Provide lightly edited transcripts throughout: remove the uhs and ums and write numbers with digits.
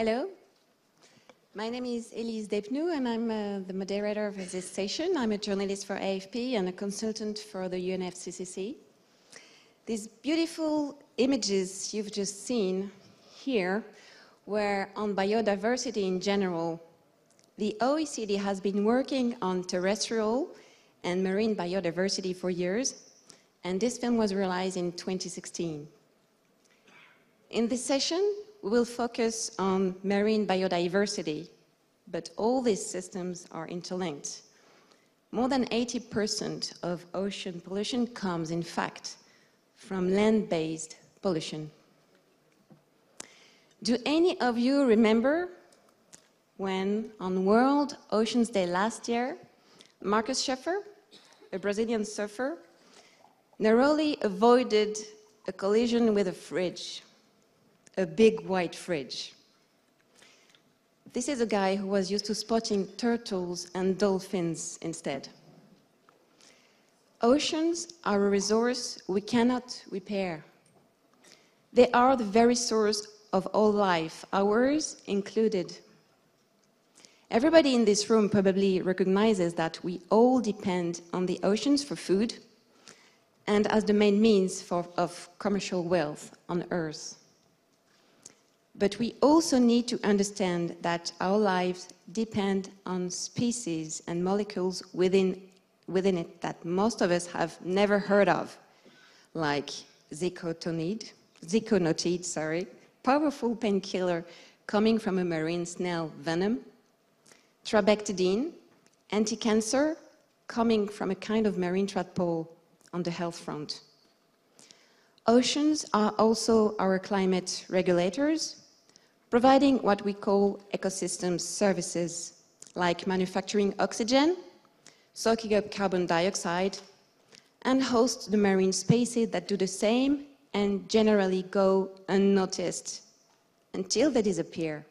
Hello, my name is Elise Depnou and I'm the moderator of this session. I'm a journalist for AFP and a consultant for the UNFCCC. These beautiful images you've just seen here were on biodiversity in general. The OECD has been working on terrestrial and marine biodiversity for years, and this film was realized in 2016. In this session, we will focus on marine biodiversity, but all these systems are interlinked. More than 80% of ocean pollution comes, in fact, from land-based pollution. Do any of you remember when, on World Oceans Day last year, Marcus Scheffer, a Brazilian surfer, narrowly avoided a collision with a fridge? A big white fridge. This is a guy who was used to spotting turtles and dolphins instead. Oceans are a resource we cannot repair. They are the very source of all life, ours included. Everybody in this room probably recognizes that we all depend on the oceans for food and as the main means of commercial wealth on Earth. But we also need to understand that our lives depend on species and molecules within it that most of us have never heard of, like ziconotide, powerful painkiller coming from a marine snail venom, trabectedin, anti-cancer coming from a kind of marine tadpole on the health front. Oceans are also our climate regulators, providing what we call ecosystem services, like manufacturing oxygen, soaking up carbon dioxide, and host the marine species that do the same and generally go unnoticed until they disappear.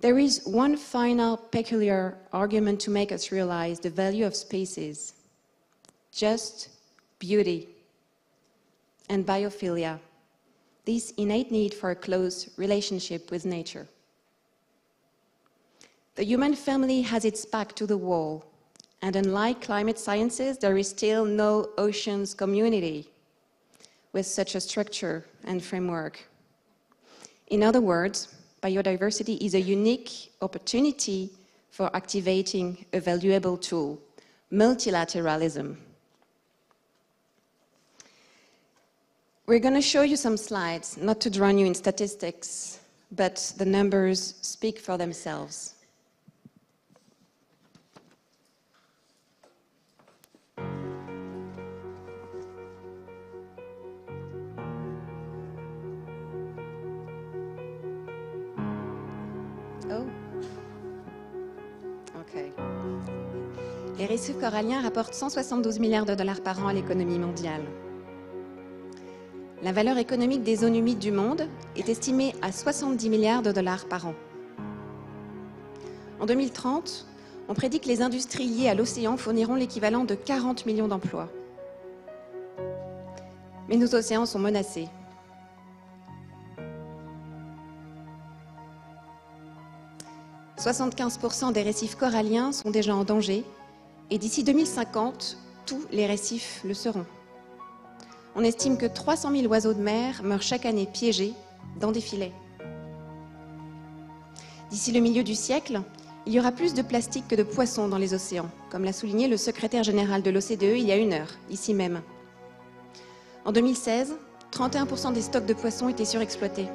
There is one final peculiar argument to make us realize the value of species: just beauty and biophilia. This innate need for a close relationship with nature. The human family has its back to the wall, and unlike climate sciences, there is still no oceans community with such a structure and framework. In other words, biodiversity is a unique opportunity for activating a valuable tool: multilateralism. We're going to show you some slides, not to drown you in statistics, but the numbers speak for themselves. Oh. OK. Les récifs coralliens rapportent 172 milliards de dollars par an à l'économie mondiale. La valeur économique des zones humides du monde est estimée à 70 milliards de dollars par an. En 2030, on prédit que les industries liées à l'océan fourniront l'équivalent de 40 millions d'emplois. Mais nos océans sont menacés. « 75% des récifs coralliens sont déjà en danger et d'ici 2050, tous les récifs le seront. On estime que 300 000 oiseaux de mer meurent chaque année piégés dans des filets. D'ici le milieu du siècle, il y aura plus de plastique que de poissons dans les océans, comme l'a souligné le secrétaire général de l'OCDE il y a 1 heure, ici même. En 2016, 31% des stocks de poissons étaient surexploités.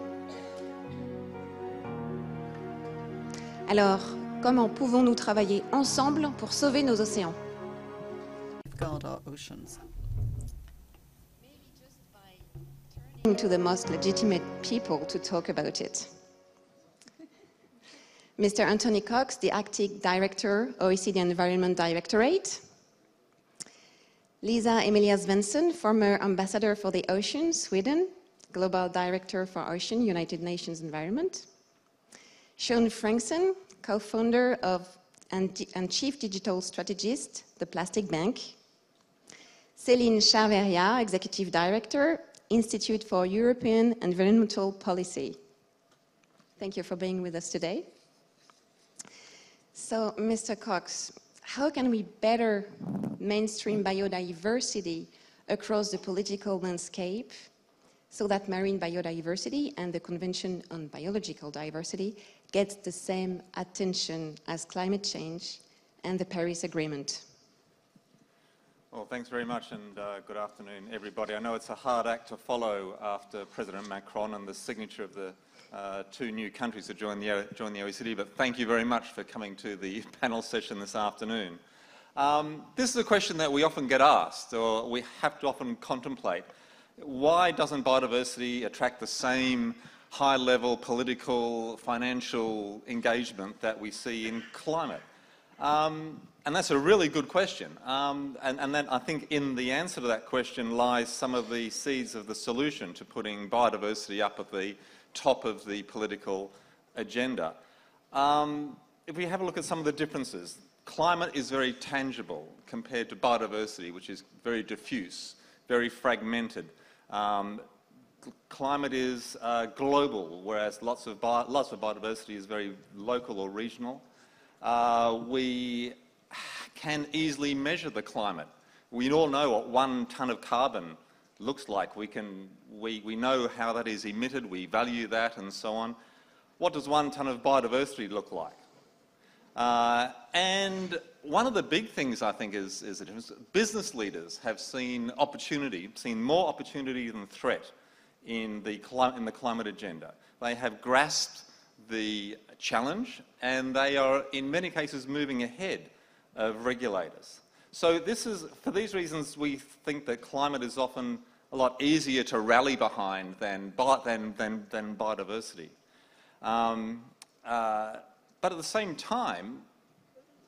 Alors, comment pouvons-nous travailler ensemble pour sauver nos océans ? To the most legitimate people to talk about it. Mr. Anthony Cox, the Acting Director, OECD Environment Directorate. Lisa Emilia Svensson, former Ambassador for the Ocean, Sweden, Global Director for Ocean, United Nations Environment. Sean Frankson, co-founder of and Chief Digital Strategist, the Plastic Bank. Céline Charveria, Executive Director, Institute for European Environmental Policy. Thank you for being with us today. So, Mr. Cox, how can we better mainstream biodiversity across the political landscape so that marine biodiversity and the Convention on Biological Diversity gets the same attention as climate change and the Paris Agreement? Well, thanks very much, and good afternoon, everybody. I know it's a hard act to follow after President Macron and the signature of the two new countries to join the OECD, but thank you very much for coming to the panel session this afternoon. This is a question that we often get asked, or we have to often contemplate. Why doesn't biodiversity attract the same high-level political, financial engagement that we see in climate? And that's a really good question. And then I think in the answer to that question lies some of the seeds of the solution to putting biodiversity up at the top of the political agenda. If we have a look at some of the differences, climate is very tangible compared to biodiversity, which is very diffuse, very fragmented. Climate is global, whereas lots of biodiversity is very local or regional. We can easily measure the climate. We all know what 1 tonne of carbon looks like. We know how that is emitted, we value that and so on. What does 1 tonne of biodiversity look like? And one of the big things I think is that business leaders have seen more opportunity than threat in the climate agenda. They have grasped the challenge and they are in many cases moving ahead of regulators. So for these reasons we think that climate is often a lot easier to rally behind than biodiversity. But at the same time,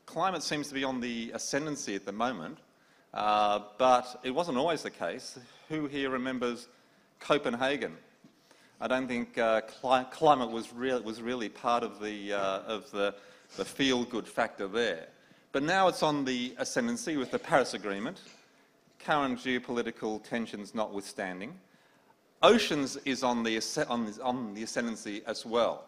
climate seems to be on the ascendancy at the moment, but it wasn't always the case. Who here remembers Copenhagen? I don't think climate was really part of the feel-good factor there. But now it's on the ascendancy with the Paris Agreement, current geopolitical tensions notwithstanding. Oceans is on the ascendancy as well.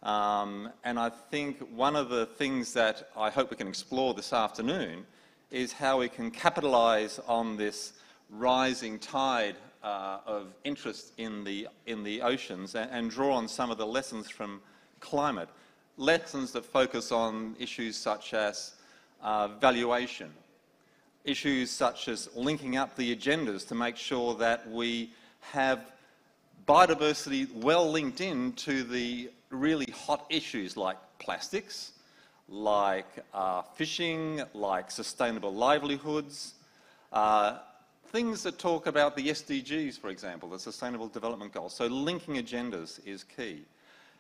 And I think one of the things that I hope we can explore this afternoon is how we can capitalise on this rising tide of interest in the oceans and draw on some of the lessons from climate. Lessons that focus on issues such as valuation, issues such as linking up the agendas to make sure that we have biodiversity well linked in to the really hot issues like plastics, like fishing, like sustainable livelihoods, things that talk about the SDGs, for example, the Sustainable Development Goals. So linking agendas is key.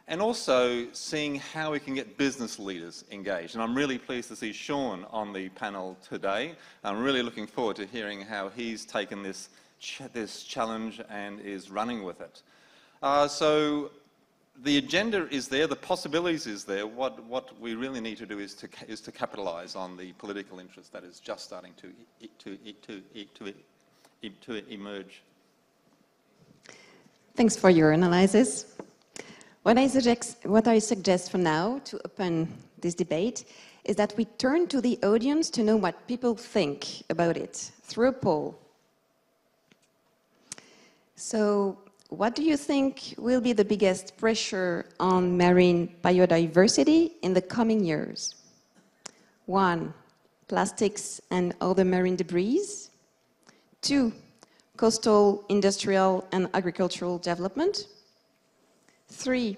And also seeing how we can get business leaders engaged. And I'm really pleased to see Sean on the panel today. I'm really looking forward to hearing how he's taken this challenge and is running with it. So the agenda is there, the possibilities is there. What we really need to do is to capitalise on the political interest that is just starting to emerge. Thanks for your analysis. What I suggest for now to open this debate is that we turn to the audience to know what people think about it through a poll. So, what do you think will be the biggest pressure on marine biodiversity in the coming years? 1, plastics and other marine debris. 2, coastal, industrial and agricultural development. 3,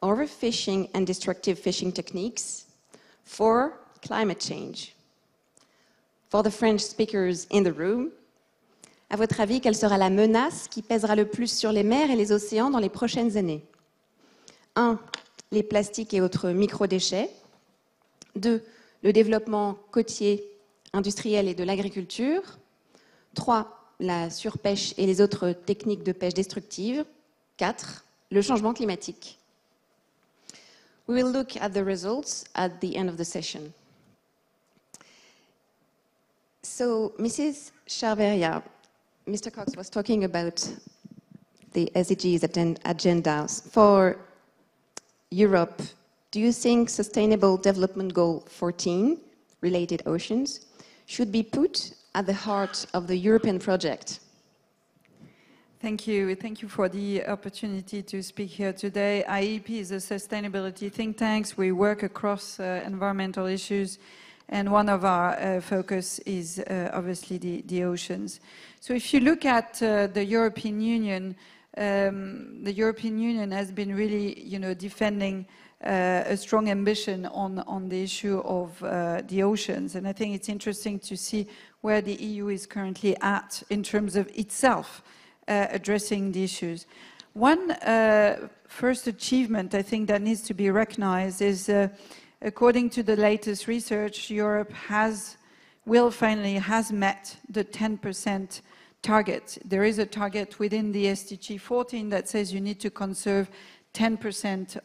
overfishing and destructive fishing techniques. 4, climate change. For the French speakers in the room, à votre avis, quelle sera la menace qui pèsera le plus sur les mers et les océans dans les prochaines années? 1, les plastiques et autres microdéchets. 2, le développement côtier, industriel et de l'agriculture. 3, la surpêche et les autres techniques de pêche destructives. 4, le changement climatique. We will look at the results at the end of the session. So, Mrs. Charveria, Mr. Cox was talking about the SDGs agendas. For Europe, do you think Sustainable Development Goal 14, related oceans, should be put at the heart of the European project? Thank you. Thank you for the opportunity to speak here today. IEP is a sustainability think tank. We work across environmental issues, and one of our focus is obviously the oceans. So if you look at the European Union has been really, defending a strong ambition on the issue of the oceans. And I think it's interesting to see where the EU is currently at in terms of itself addressing the issues. One first achievement I think that needs to be recognized is, according to the latest research, Europe has met the 10% target. There is a target within the SDG 14 that says you need to conserve 10%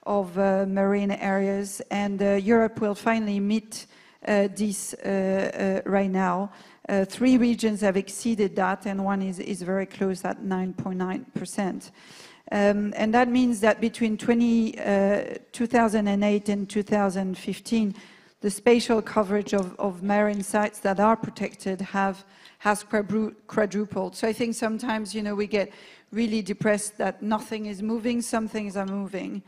of marine areas, and Europe will finally meet this right now. 3 regions have exceeded that, and one is very close at 9.9%. And that means that between 2008 and 2015, the spatial coverage of marine sites that are protected has quadrupled. So I think sometimes, we get really depressed that nothing is moving, some things are moving.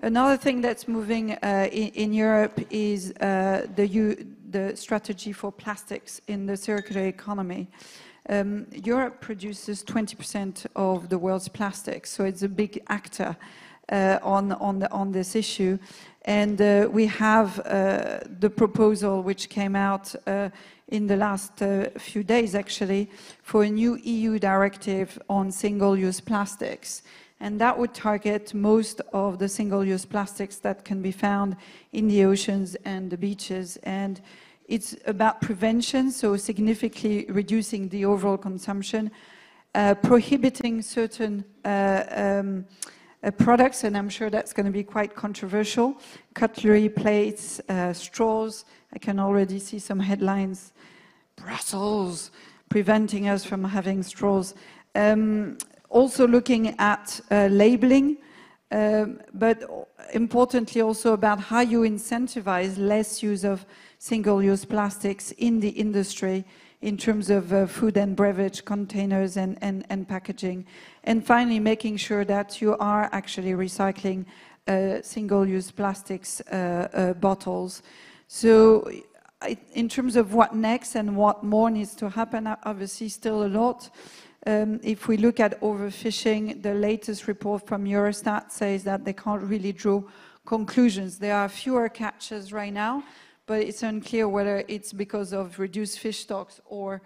Another thing that's moving in Europe is the strategy for plastics in the circular economy. Europe produces 20% of the world's plastics, so it's a big actor on this issue. And we have the proposal which came out in the last few days, actually, for a new EU directive on single-use plastics. And that would target most of the single-use plastics that can be found in the oceans and the beaches. And it's about prevention, so significantly reducing the overall consumption, prohibiting certain products, and I'm sure that's going to be quite controversial. Cutlery, plates, straws. I can already see some headlines. Brussels, preventing us from having straws. Also looking at labeling, but importantly also about how you incentivize less use of single-use plastics in the industry in terms of food and beverage containers and packaging. And finally, making sure that you are actually recycling single-use plastics bottles. So in terms of what next and what more needs to happen, obviously still a lot. If we look at overfishing, the latest report from Eurostat says that they can't really draw conclusions. There are fewer catches right now, but it's unclear whether it's because of reduced fish stocks or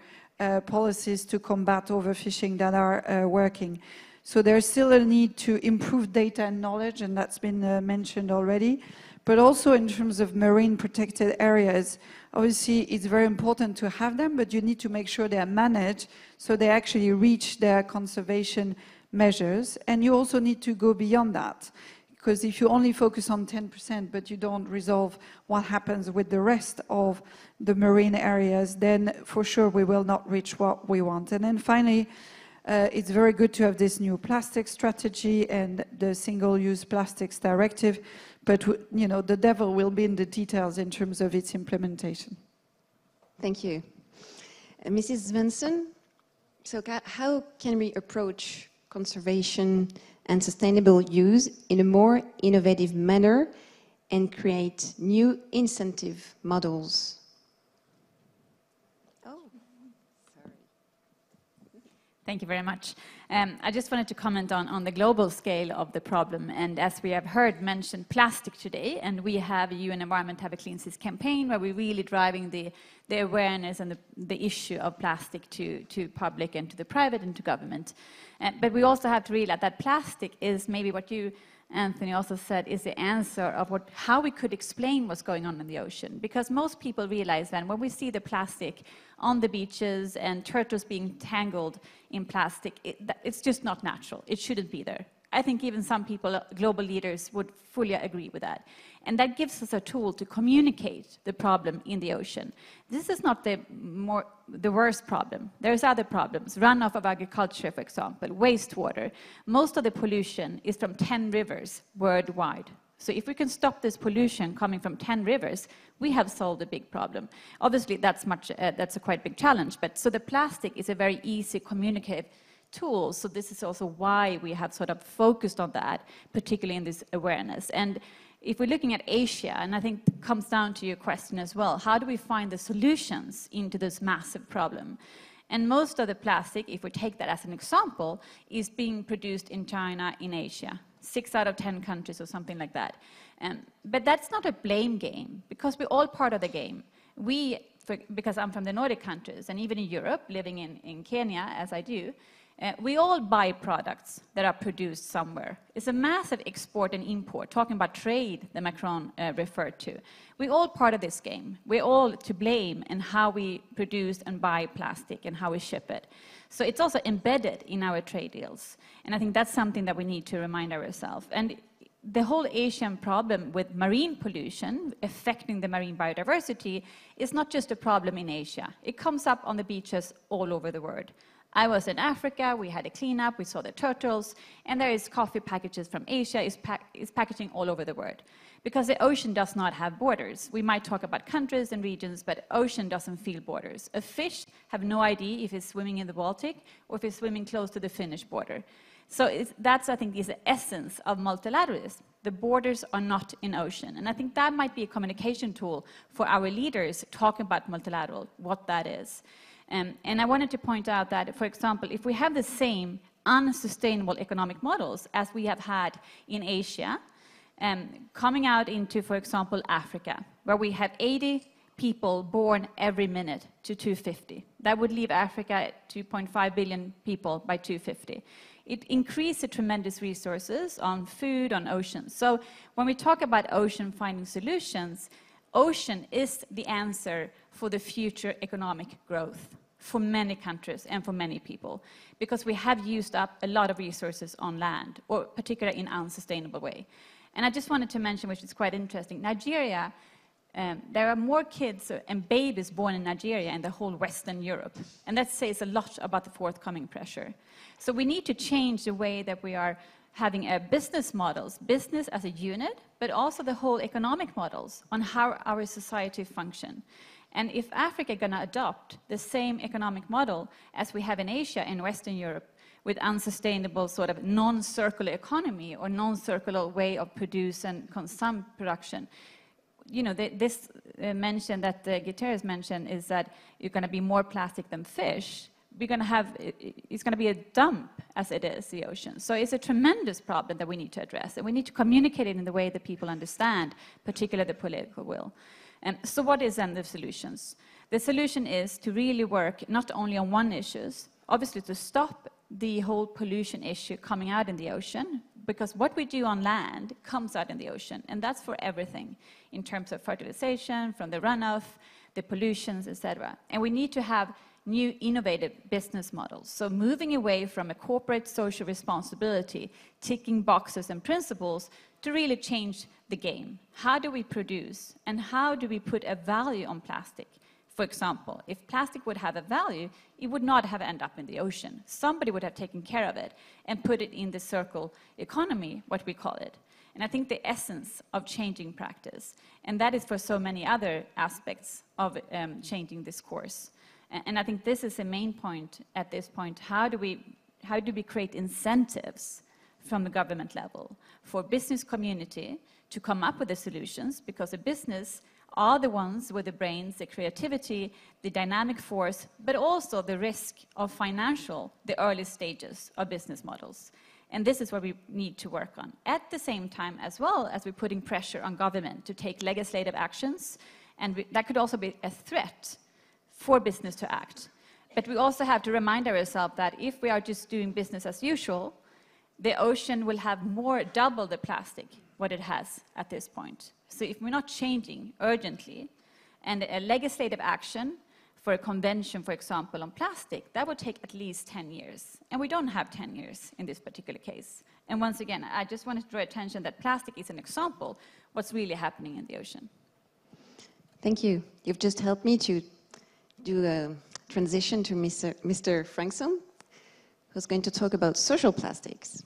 policies to combat overfishing that are working. So there's still a need to improve data and knowledge, and that's been mentioned already. But also in terms of marine protected areas, obviously it's very important to have them, but you need to make sure they are managed so they actually reach their conservation measures. And you also need to go beyond that, because if you only focus on 10% but you don't resolve what happens with the rest of the marine areas, then for sure we will not reach what we want. And then finally, it's very good to have this new plastic strategy and the single-use plastics directive, but the devil will be in the details in terms of its implementation. Thank you. Mrs. Svensson, so how can we approach conservation and sustainable use in a more innovative manner and create new incentive models? Thank you very much. I just wanted to comment on the global scale of the problem. And as we have heard mentioned plastic today, and we have a UN Environment Have a Clean Seas campaign where we're really driving the awareness and the issue of plastic to public and to the private and to government. But we also have to realize that plastic is maybe what you, Anthony, also said is the answer of how we could explain what's going on in the ocean. Because most people realize that when we see the plastic on the beaches and turtles being tangled in plastic, it's just not natural. It shouldn't be there. I think even some people, global leaders, would fully agree with that. And that gives us a tool to communicate the problem in the ocean. This is not the worst problem. There's other problems. Runoff of agriculture, for example, wastewater. Most of the pollution is from 10 rivers worldwide. So if we can stop this pollution coming from 10 rivers, we have solved a big problem. Obviously, that's a quite big challenge. But so the plastic is a very easy communicative tool. So this is also why we have sort of focused on that, particularly in this awareness. And if we're looking at Asia, and I think it comes down to your question as well, how do we find the solutions into this massive problem? And most of the plastic, if we take that as an example, is being produced in China, in Asia. 6 out of 10 countries or something like that. But that's not a blame game, because we're all part of the game. Because I'm from the Nordic countries, and even in Europe, living in Kenya, as I do, we all buy products that are produced somewhere. It's a massive export and import, talking about trade that Macron referred to. We're all part of this game. We're all to blame in how we produce and buy plastic and how we ship it. So it's also embedded in our trade deals. And I think that's something that we need to remind ourselves. And the whole Asian problem with marine pollution affecting the marine biodiversity is not just a problem in Asia. It comes up on the beaches all over the world. I was in Africa, we had a cleanup, we saw the turtles, and there is coffee packages from Asia, is packaging all over the world. Because the ocean does not have borders. We might talk about countries and regions, but ocean doesn't feel borders. A fish have no idea if it's swimming in the Baltic or if it's swimming close to the Finnish border. So that's, I think, is the essence of multilateralism. The borders are not in ocean. And I think that might be a communication tool for our leaders talking about multilateral, what that is. And I wanted to point out that, for example, if we have the same unsustainable economic models as we have had in Asia, coming out into, for example, Africa, where we have 80 people born every minute to 250. That would leave Africa at 2.5 billion people by 250. It increases tremendous resources on food, on oceans. So when we talk about ocean finding solutions, ocean is the answer for the future economic growth for many countries and for many people, because we have used up a lot of resources on land, or particularly in an unsustainable way. And I just wanted to mention, which is quite interesting, Nigeria, there are more kids and babies born in Nigeria and the whole Western Europe. And that says a lot about the forthcoming pressure. So we need to change the way that we are having business models, business as a unit, but also the whole economic models on how our society function. And if Africa is going to adopt the same economic model as we have in Asia and Western Europe, with unsustainable sort of non-circular economy or non-circular way of produce and consume production, you know, this mention that Guterres mentioned is that you're going to be more plastic than fish. We're going to have, it's going to be a dump as it is, the ocean. So it's a tremendous problem that we need to address, and we need to communicate it in the way that people understand, particularly the political will. And so what is then the solutions? The solution is to really work not only on one issue, obviously to stop the whole pollution issue coming out in the ocean, because what we do on land comes out in the ocean, and that's for everything, in terms of fertilization, from the runoff, the pollutions, etc. And we need to have new innovative business models. So moving away from a corporate social responsibility, ticking boxes and principles, to really change the game. How do we produce, and how do we put a value on plastic? For example, if plastic would have a value, it would not have ended up in the ocean. Somebody would have taken care of it and put it in the circle economy, what we call it. And I think the essence of changing practice, and that is for so many other aspects of changing this course. And I think this is the main point at this point. How do we create incentives from the government level for business community to come up with the solutions? Because the business are the ones with the brains, the creativity, the dynamic force, but also the risk of the early stages of business models. And this is what we need to work on. At the same time, as well as we're putting pressure on government to take legislative actions, and that could also be a threat for business to act. But we also have to remind ourselves that if we are just doing business as usual, the ocean will have double the plastic what it has at this point. So if we're not changing urgently, and a legislative action for a convention, for example, on plastic, that would take at least 10 years. And we don't have 10 years in this particular case. And once again, I just wanted to draw attention that plastic is an example what's really happening in the ocean. Thank you. You've just helped me to do a transition to Mr. Frankson, who's going to talk about social plastics.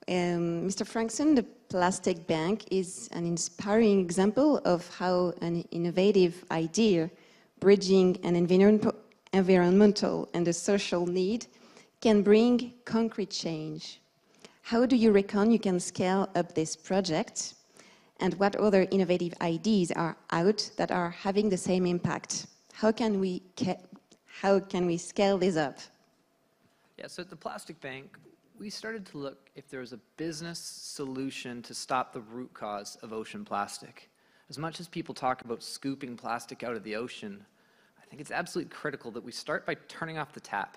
Mr. Frankson, the Plastic Bank, is an inspiring example of how an innovative idea bridging an environmental and a social need can bring concrete change. How do you reckon you can scale up this project? And what other innovative ideas are out that are having the same impact? How can we scale this up? Yeah, so at the Plastic Bank, we started to look if there was a business solution to stop the root cause of ocean plastic. As much as people talk about scooping plastic out of the ocean, I think it's absolutely critical that we start by turning off the tap.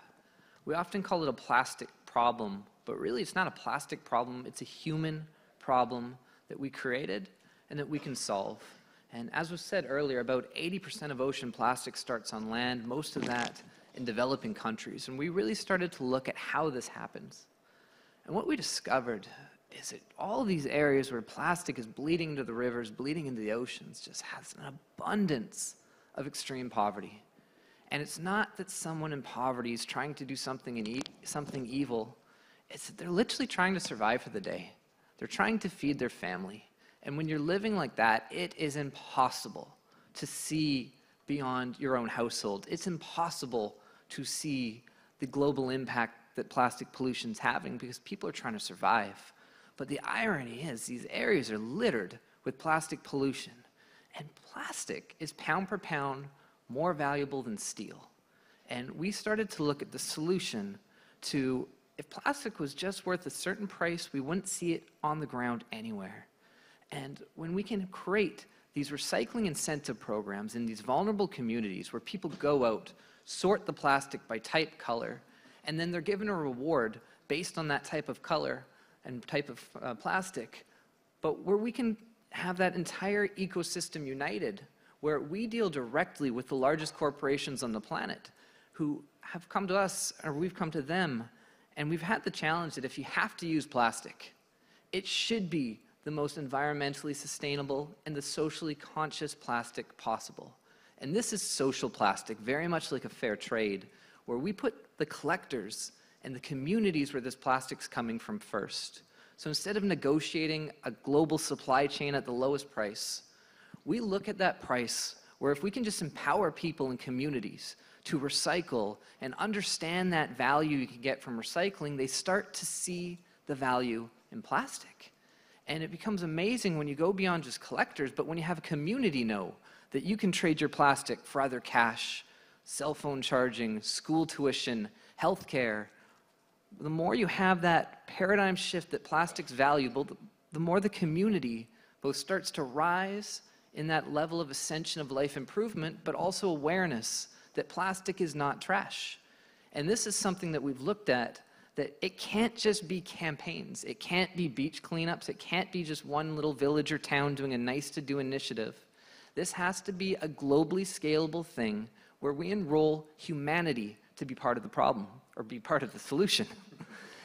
We often call it a plastic problem, but really it's not a plastic problem, it's a human problem that we created and that we can solve. And as was said earlier, about 80% of ocean plastic starts on land, most of that in developing countries. And we really started to look at how this happens. And what we discovered is that all these areas where plastic is bleeding into the rivers, bleeding into the oceans, just has an abundance of extreme poverty. And it's not that someone in poverty is trying to do something evil. It's that they're literally trying to survive for the day. They're trying to feed their family. And when you're living like that, it is impossible to see beyond your own household. It's impossible to see the global impact that plastic pollution is having because people are trying to survive. But the irony is these areas are littered with plastic pollution. And plastic is pound per pound more valuable than steel. And we started to look at the solution to, if plastic was just worth a certain price, we wouldn't see it on the ground anywhere. And when we can create these recycling incentive programs in these vulnerable communities where people go out, sort the plastic by type, color, and then they're given a reward based on that type of color and type of plastic, but where we can have that entire ecosystem united, where we deal directly with the largest corporations on the planet who have come to us, or we've come to them, and we've had the challenge that if you have to use plastic, it should be the most environmentally sustainable and the socially conscious plastic possible. And this is social plastic, very much like a fair trade, where we put the collectors and the communities where this plastic's coming from first. So instead of negotiating a global supply chain at the lowest price, we look at that price where if we can just empower people and communities to recycle and understand that value you can get from recycling, they start to see the value in plastic. And it becomes amazing when you go beyond just collectors, but when you have a community know that you can trade your plastic for either cash, cell phone charging, school tuition, healthcare. The more you have that paradigm shift that plastic's valuable, the more the community both starts to rise in that level of ascension of life improvement, but also awareness that plastic is not trash. And this is something that we've looked at, that it can't just be campaigns. It can't be beach cleanups. It can't be just one little village or town doing a nice-to-do initiative. This has to be a globally scalable thing where we enroll humanity to be part of the problem or be part of the solution.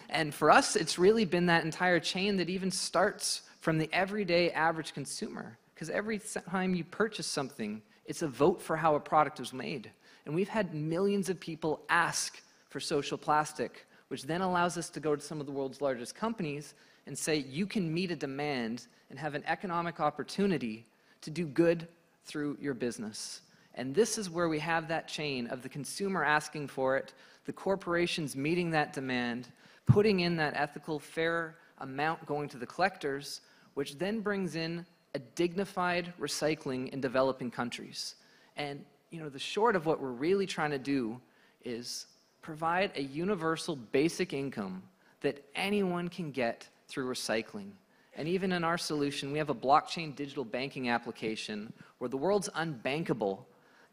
And for us, it's really been that entire chain that even starts from the everyday average consumer. Because every time you purchase something, it's a vote for how a product was made. And we've had millions of people ask for social plastic, which then allows us to go to some of the world's largest companies and say, you can meet a demand and have an economic opportunity to do good through your business. And this is where we have that chain of the consumer asking for it, the corporations meeting that demand, putting in that ethical, fair amount going to the collectors, which then brings in a dignified recycling in developing countries. And the short of what we're really trying to do is provide a universal basic income that anyone can get through recycling. And even in our solution, we have a blockchain digital banking application where the world's unbankable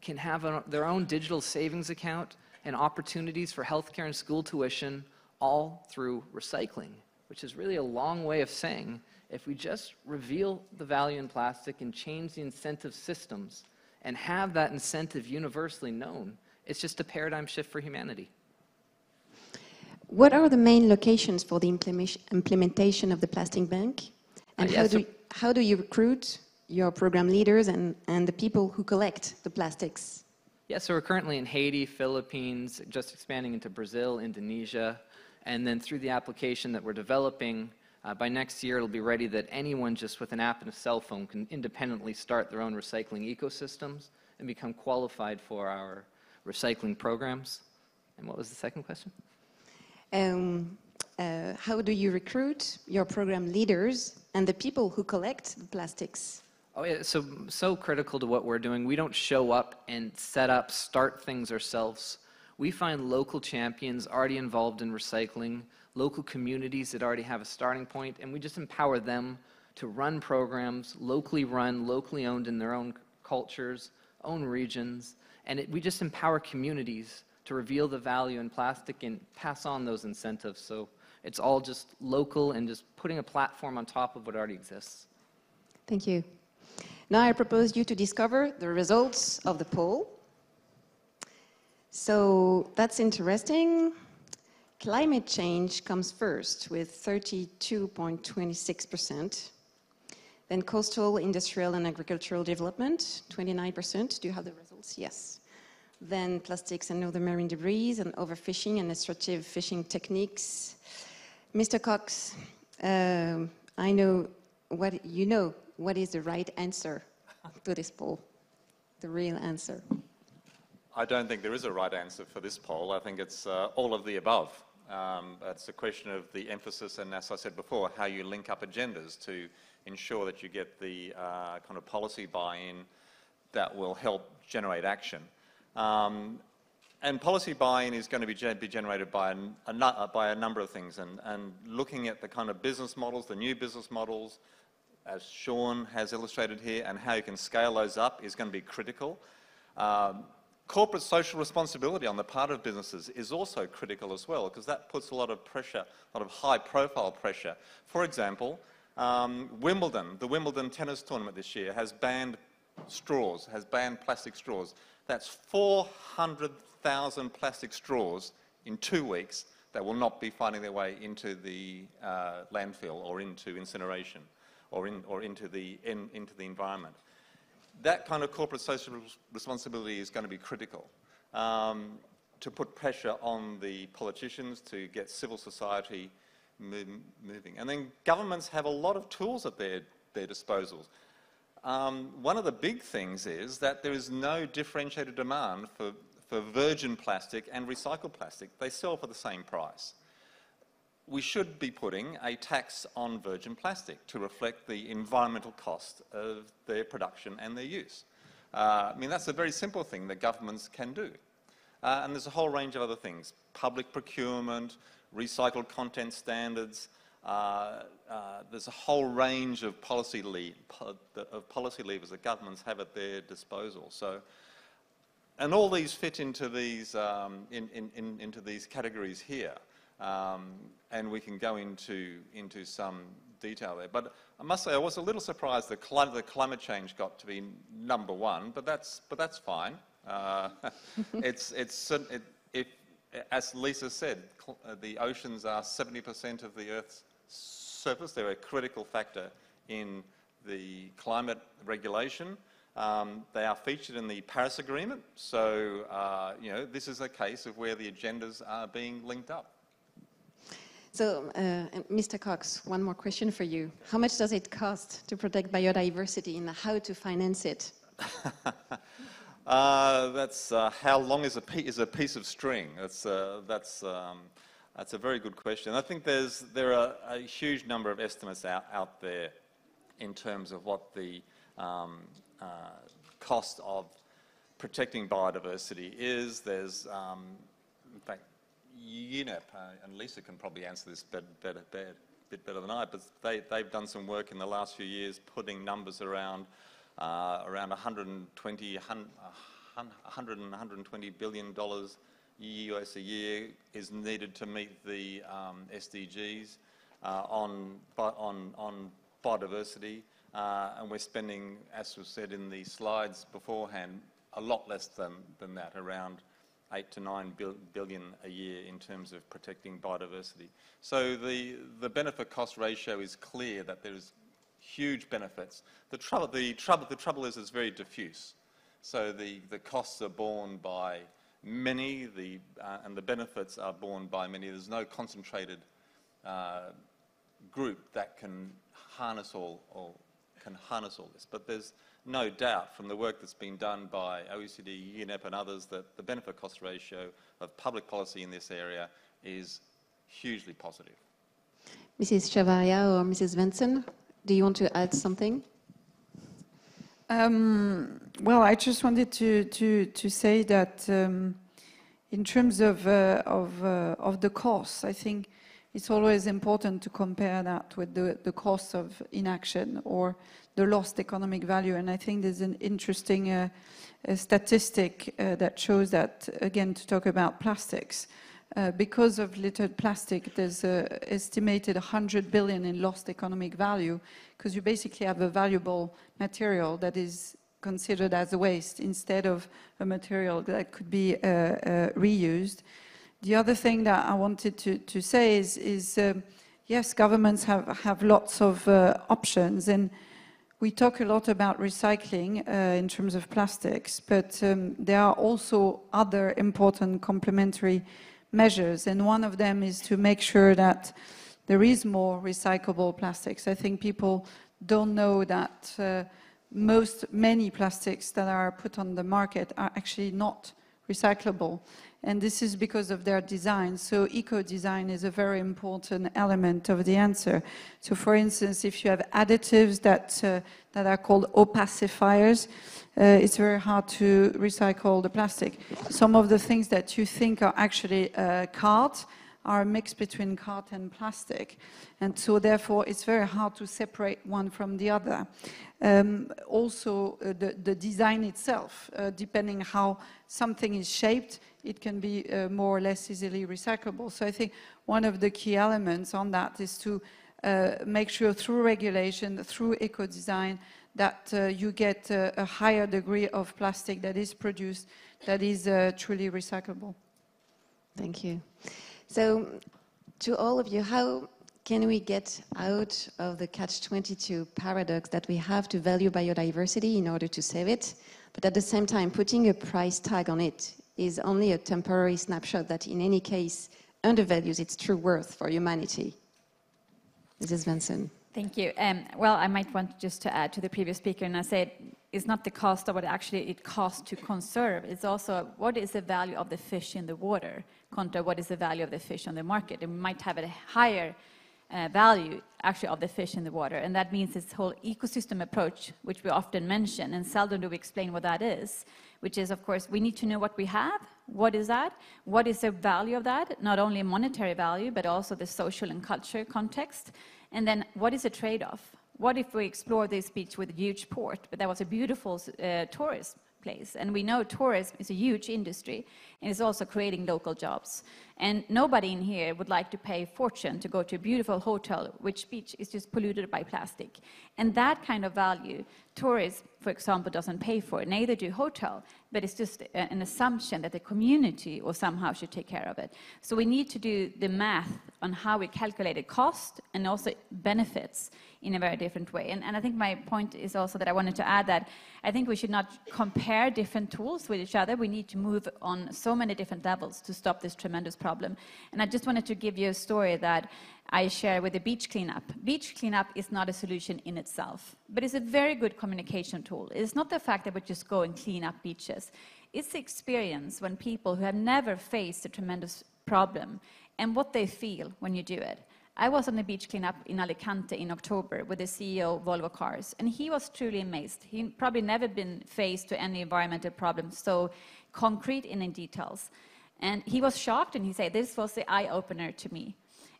can have their own digital savings account and opportunities for healthcare and school tuition, all through recycling, which is really a long way of saying if we just reveal the value in plastic and change the incentive systems and have that incentive universally known, It's just a paradigm shift for humanity. What are the main locations for the implementation of the Plastic Bank? And how do you recruit your program leaders and the people who collect the plastics? Yeah, so we're currently in Haiti, Philippines, just expanding into Brazil, Indonesia, and then through the application that we're developing, by next year it'll be ready that anyone just with an app and a cell phone can independently start their own recycling ecosystems and become qualified for our recycling programs. And what was the second question? How do you recruit your program leaders and the people who collect the plastics? Oh yeah, so critical to what we're doing. We don't show up and start things ourselves. We find local champions already involved in recycling, local communities that already have a starting point, and we just empower them to run programs, locally run, locally owned in their own cultures, own regions, and we just empower communities to reveal the value in plastic and pass on those incentives. So it's all just local and just putting a platform on top of what already exists. Thank you. Now I propose you to discover the results of the poll. So that's interesting. Climate change comes first with 32.26%. Then coastal, industrial and agricultural development, 29%. Do you have the results? Yes. Then plastics and other marine debris and overfishing and destructive fishing techniques. Mr. Cox, I know what you know. What is the right answer to this poll? The real answer? I don't think there is a right answer for this poll. I think it's all of the above. It's a question of the emphasis and, as I said before, how you link up agendas to ensure that you get the kind of policy buy-in that will help generate action. And policy buy-in is going to be generated by a number of things, and looking at the kind of business models, the new business models, as Sean has illustrated here, and how you can scale those up is going to be critical. Corporate social responsibility on the part of businesses is also critical as well, because that puts a lot of pressure, a lot of high-profile pressure. For example, Wimbledon, the Wimbledon tennis tournament this year has banned straws, has banned plastic straws. That's 400,000 plastic straws in 2 weeks that will not be finding their way into the landfill or into incineration or into the environment. That kind of corporate social responsibility is going to be critical to put pressure on the politicians to get civil society moving. And then governments have a lot of tools at their disposal. One of the big things is that there is no differentiated demand for virgin plastic and recycled plastic. They sell for the same price. We should be putting a tax on virgin plastic to reflect the environmental cost of their production and their use. I mean, that's a very simple thing that governments can do. And there's a whole range of other things: public procurement, recycled content standards. There's a whole range of policy levers that governments have at their disposal. So, and all these fit into these into these categories here. And we can go into some detail there. But I must say I was a little surprised that climate change got to be number one, but that's fine. As Lisa said, the oceans are 70% of the Earth's surface. They're a critical factor in the climate regulation. They are featured in the Paris Agreement. So, you know, this is a case of where the agendas are being linked up. So, Mr. Cox, one more question for you. How much does it cost to protect biodiversity and how to finance it? That's how long is a piece of string? That's a very good question. I think there are a huge number of estimates out there in terms of what the cost of protecting biodiversity is. There's, in fact, UNEP, and Lisa can probably answer this bit better than I, but they've done some work in the last few years putting numbers around 120 billion dollars US a year is needed to meet the SDGs on biodiversity, and we're spending, as was said in the slides beforehand, a lot less than that, around 8 to 9 billion a year in terms of protecting biodiversity. So the benefit-cost ratio is clear that there's huge benefits. The trouble is it's very diffuse. So the costs are borne by many, and the benefits are borne by many. There's no concentrated group that can harness all this. But there's no doubt from the work that's been done by OECD, UNEP and others that the benefit-cost ratio of public policy in this area is hugely positive. Mrs. Chavaria or Mrs. Benson, do you want to add something? Well, I just wanted to say that in terms of the costs, I think it's always important to compare that with the cost of inaction or the lost economic value. And I think there's an interesting statistic that shows that, again, to talk about plastics, because of littered plastic, there's estimated 100 billion in lost economic value, because you basically have a valuable material that is considered as a waste instead of a material that could be reused. The other thing that I wanted to say is yes, governments have lots of options, and we talk a lot about recycling in terms of plastics, but there are also other important complementary measures, and one of them is to make sure that there is more recyclable plastics. I think people don't know that many plastics that are put on the market are actually not recyclable, and this is because of their design. So eco-design is a very important element of the answer. So for instance, if you have additives that are called opacifiers, it's very hard to recycle the plastic. Some of the things that you think are actually cart are a mix between cart and plastic, and so therefore it's very hard to separate one from the other. Also, the design itself, depending how something is shaped, it can be more or less easily recyclable. So I think one of the key elements on that is to make sure through regulation, through eco-design, that you get a higher degree of plastic that is produced that is truly recyclable. Thank you. So, to all of you, how can we get out of the catch-22 paradox that we have to value biodiversity in order to save it, but at the same time putting a price tag on it is only a temporary snapshot that in any case undervalues its true worth for humanity? Mrs. Benson. Thank you. Well, I might want just to add to the previous speaker, and I said it's not the cost of what actually it costs to conserve. It's also what is the value of the fish in the water contra what is the value of the fish on the market. And we might have a higher value actually of the fish in the water, and that means this whole ecosystem approach, which we often mention, and seldom do we explain what that is, which is, of course, we need to know what we have. What is that? What is the value of that? Not only monetary value, but also the social and cultural context. And then what is the trade-off? What if we explore this beach with a huge port, but that was a beautiful tourist place? And we know tourism is a huge industry, and it's also creating local jobs. And nobody in here would like to pay a fortune to go to a beautiful hotel, which beach is just polluted by plastic. And that kind of value, tourism, for example, doesn't pay for. Neither do hotel, but it's just an assumption that the community or somehow should take care of it. So we need to do the math on how we calculate the cost and also benefits in a very different way. And I think my point is also that I wanted to add that I think we should not compare different tools with each other. We need to move on so many different levels to stop this tremendous problem. And I just wanted to give you a story that I share with the beach cleanup. Beach cleanup is not a solution in itself, but it's a very good communication tool. It's not the fact that we just go and clean up beaches. It's the experience when people who have never faced a tremendous problem and what they feel when you do it. I was on a beach cleanup in Alicante in October with the CEO of Volvo Cars, and he was truly amazed. He'd probably never been faced to any environmental problem so concrete and in details. And he was shocked, and he said, this was the eye-opener to me.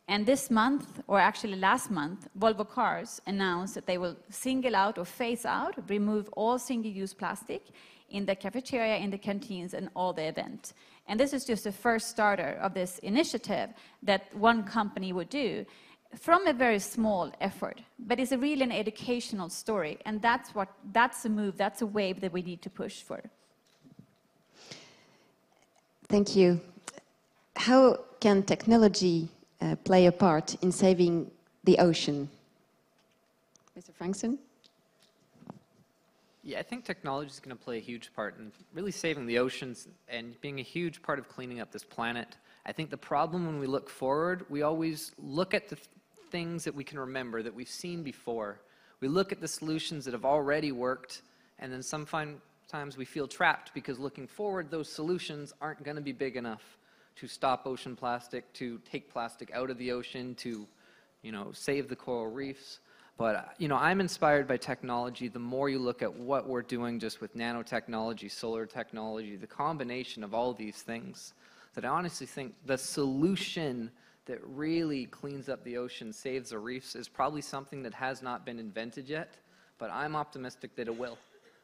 And this month, or actually last month, Volvo Cars announced that they will single out or phase out, remove all single-use plastic in the cafeteria, in the canteens, and all the event. And this is just the first starter of this initiative that one company would do from a very small effort. But it's really an educational story, and that's a move, that's a wave that we need to push for. Thank you. How can technology play a part in saving the ocean? Mr. Frankson? Yeah, I think technology is going to play a huge part in really saving the oceans and being a huge part of cleaning up this planet. I think the problem when we look forward, we always look at the things that we can remember, that we've seen before. We look at the solutions that have already worked, and then sometimes we feel trapped because looking forward, those solutions aren't going to be big enough to stop ocean plastic, to take plastic out of the ocean, to, save the coral reefs. But, I'm inspired by technology. The more you look at what we're doing just with nanotechnology, solar technology, the combination of all these things, that I honestly think the solution that really cleans up the ocean, saves the reefs, is probably something that has not been invented yet, but I'm optimistic that it will,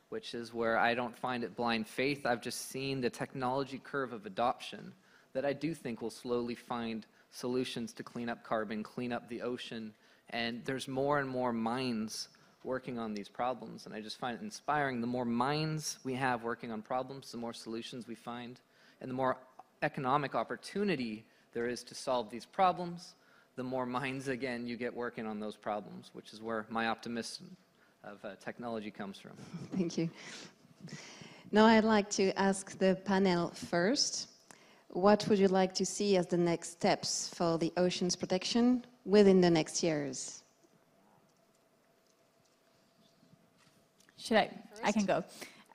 which is where I don't find it blind faith. I've just seen the technology curve of adoption that I do think will slowly find solutions to clean up carbon, clean up the ocean, and there's more and more minds working on these problems, and I just find it inspiring. The more minds we have working on problems, the more solutions we find, and the more economic opportunity there is to solve these problems, the more minds, again, you get working on those problems, which is where my optimism of technology comes from. Thank you. Now I'd like to ask the panel first. What would you like to see as the next steps for the ocean's protection within the next years? Should I? I can go.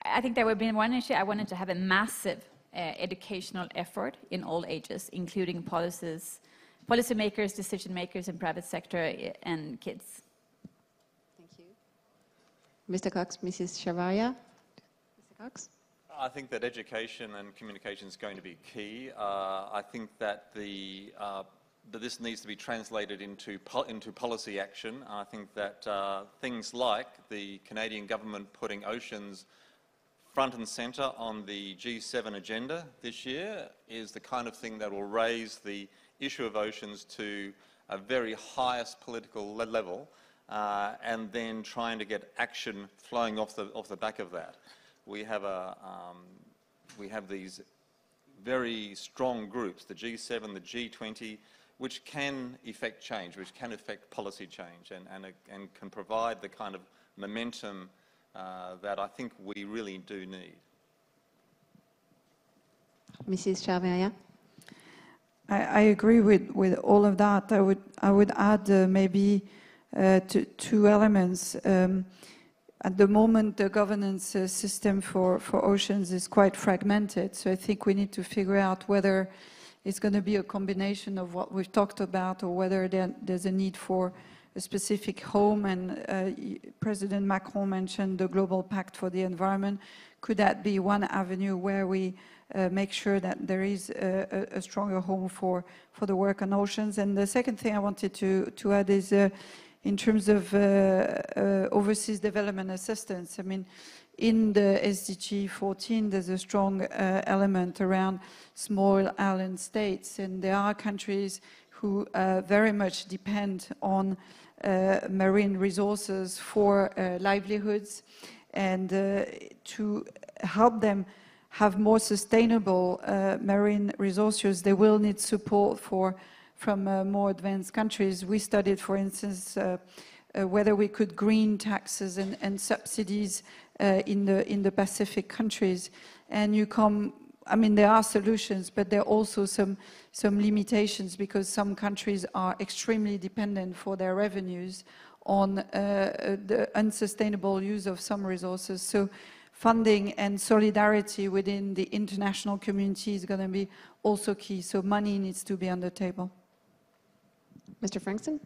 I think there would be one issue. I wanted to have a massive educational effort in all ages, including policymakers, decision makers in private sector, and kids. Thank you. Mr. Cox, Mrs. Shavaria? Mr. Cox? I think that education and communication is going to be key. I think that that this needs to be translated into policy action. I think that things like the Canadian government putting oceans front and centre on the G7 agenda this year is the kind of thing that will raise the issue of oceans to a very highest political level, and then trying to get action flowing off the back of that. We have these very strong groups, the G7, the G20, which can effect change, which can effect policy change, and can provide the kind of momentum that I think we really do need. Mrs. Shavaria? I agree with all of that. I would add maybe two elements. At the moment, the governance system for oceans is quite fragmented, so I think we need to figure out whether it's going to be a combination of what we've talked about or whether there's a need for a specific home. And President Macron mentioned the Global Pact for the Environment. Could that be one avenue where we make sure that there is a stronger home for the work on oceans? And the second thing I wanted to add is in terms of overseas development assistance. I mean, in the SDG 14, there's a strong element around small island states, and there are countries who very much depend on marine resources for livelihoods, and to help them have more sustainable marine resources, they will need support from more advanced countries. We studied, for instance, whether we could green taxes and subsidies in the Pacific countries. And there are solutions, but there are also some limitations, because some countries are extremely dependent for their revenues on the unsustainable use of some resources. So funding and solidarity within the international community is going to be also key. So money needs to be on the table. Mr. Frankson?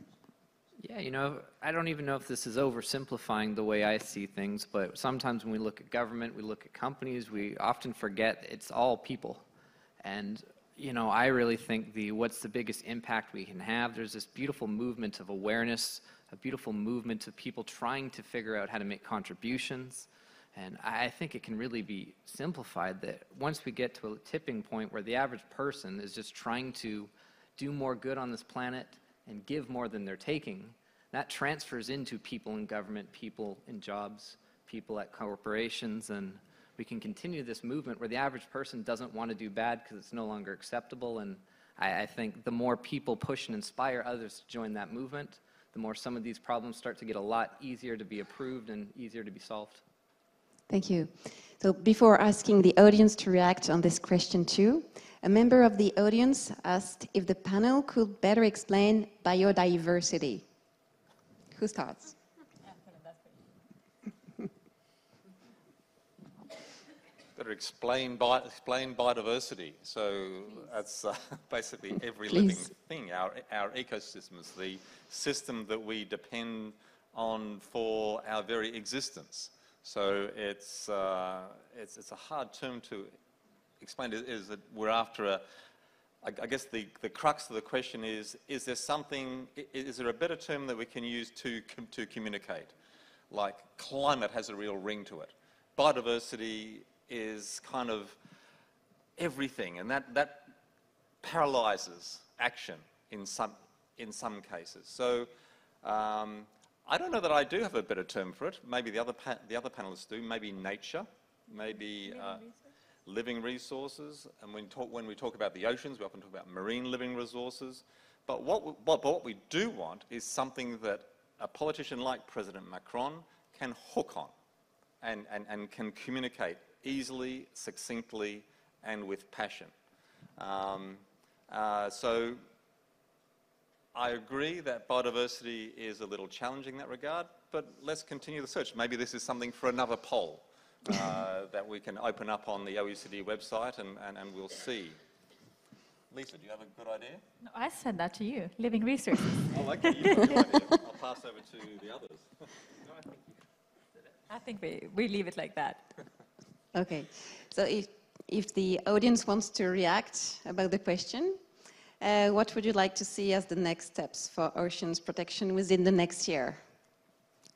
Yeah, I don't even know if this is oversimplifying the way I see things, but sometimes when we look at government, we look at companies, we often forget it's all people. And, I really think what's the biggest impact we can have? There's this beautiful movement of awareness, a beautiful movement of people trying to figure out how to make contributions. And I think it can really be simplified that once we get to a tipping point where the average person is just trying to do more good on this planet and give more than they're taking, that transfers into people in government, people in jobs, people at corporations, and we can continue this movement where the average person doesn't want to do bad because it's no longer acceptable. And I think the more people push and inspire others to join that movement, the more some of these problems start to get a lot easier to be approved and easier to be solved. Thank you. So before asking the audience to react on this question too, a member of the audience asked if the panel could better explain biodiversity. Who starts? Better explain biodiversity. So that's basically every living thing. Our ecosystems, the system that we depend on for our very existence. So it's a hard term to explain. Is that we're after I guess the crux of the question is there a better term that we can use to communicate? Like climate has a real ring to it. Biodiversity is kind of everything, and that paralyzes action in some cases. So I don't know that I do have a better term for it. Maybe the other panelists do. Maybe nature, maybe living resources. And when we talk about the oceans, we often talk about marine living resources. But what we do want is something that a politician like President Macron can hook on and can communicate easily, succinctly, and with passion. So I agree that biodiversity is a little challenging in that regard, but let's continue the search. Maybe this is something for another poll that we can open up on the OECD website and we'll see. Lisa, do you have a good idea? No, I said that to you, living resources. Oh, okay, you have a good idea. I'll pass over to the others. No, I think we leave it like that. Okay, so if the audience wants to react about the question, what would you like to see as the next steps for oceans protection within the next year?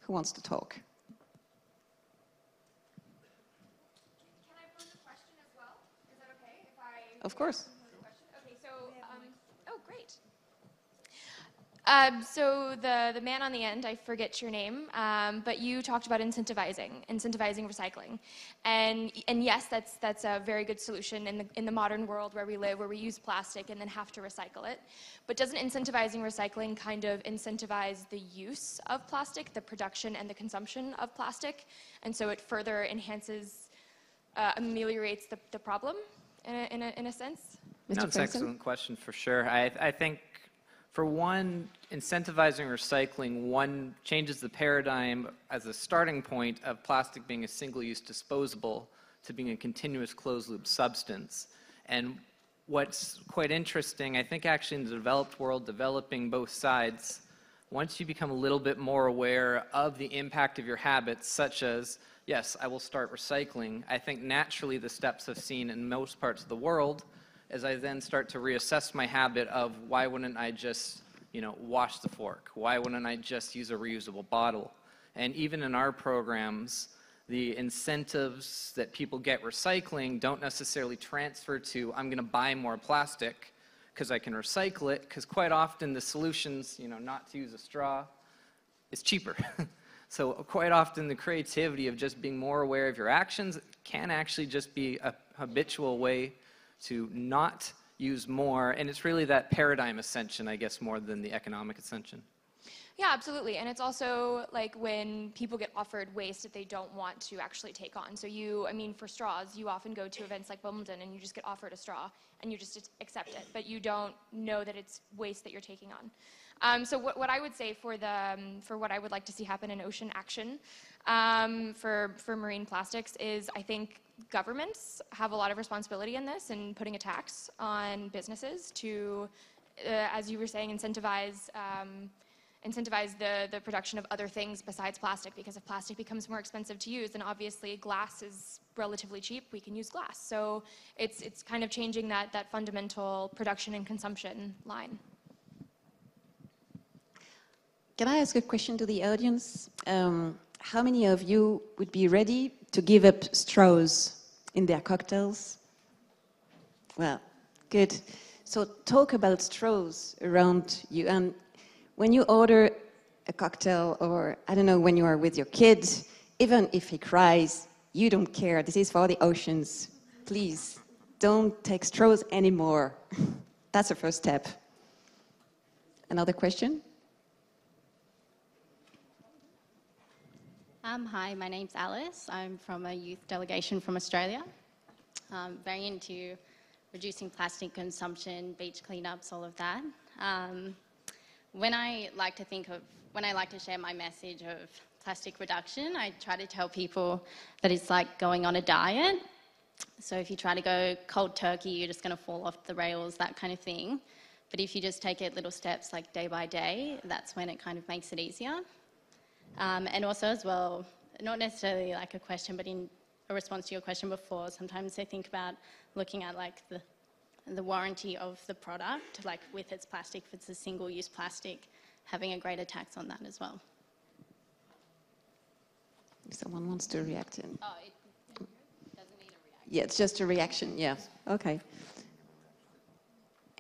Who wants to talk? Can I pose a question as well? Is that okay if I... Of course. Okay, so, oh, great. So the man on the end, I forget your name, but you talked about incentivizing recycling, and yes, that's a very good solution in the modern world where we live, where we use plastic and then have to recycle it. But doesn't incentivizing recycling kind of incentivize the use of plastic, the production and the consumption of plastic, and so it further enhances, ameliorates the problem in a sense? That's an excellent question for sure. I think, for one, incentivizing recycling, changes the paradigm as a starting point of plastic being a single-use disposable to being a continuous closed-loop substance. And what's quite interesting, I think actually in the developed world, developing both sides, once you become a little bit more aware of the impact of your habits, such as, yes, I will start recycling, I think naturally the steps I've seen in most parts of the world as I then start to reassess my habit of why wouldn't I just, wash the fork? Why wouldn't I just use a reusable bottle? And even in our programs, the incentives that people get recycling don't necessarily transfer to, I'm going to buy more plastic because I can recycle it, because quite often the solutions, not to use a straw, is cheaper. So quite often the creativity of just being more aware of your actions can actually just be a habitual way to not use more, and it's really that paradigm ascension, I guess, more than the economic ascension. Yeah, absolutely. And it's also like when people get offered waste that they don't want to actually take on. So for straws, you often go to events like Wimbledon and you just get offered a straw and you just accept it, but you don't know that it's waste that you're taking on. So what I would say for what I would like to see happen in ocean action for marine plastics is, I think governments have a lot of responsibility in this, and putting a tax on businesses to, as you were saying, incentivize the production of other things besides plastic, because if plastic becomes more expensive to use, then obviously glass is relatively cheap, we can use glass. So it's kind of changing that fundamental production and consumption line. Can I ask a question to the audience? How many of you would be ready to give up straws in their cocktails? Well, good. So talk about straws around you. And when you order a cocktail, or I don't know, when you are with your kids, even if he cries, you don't care. This is for the oceans. Please, don't take straws anymore. That's the first step. Another question? Hi, my name's Alice. I'm from a youth delegation from Australia. Very into reducing plastic consumption, beach cleanups, all of that. When I like to share my message of plastic reduction, I try to tell people that it's like going on a diet. So if you try to go cold turkey, you're just going to fall off the rails, that kind of thing. But if you just take it little steps, like day by day, that's when it kind of makes it easier. And also as well, not necessarily like a question, but in a response to your question before, sometimes I think about looking at like the warranty of the product, like with its plastic, if it's a single-use plastic, having a greater tax on that as well. If someone wants to react in. Oh, it doesn't need a reaction. Yeah, it's just a reaction, yeah. Okay.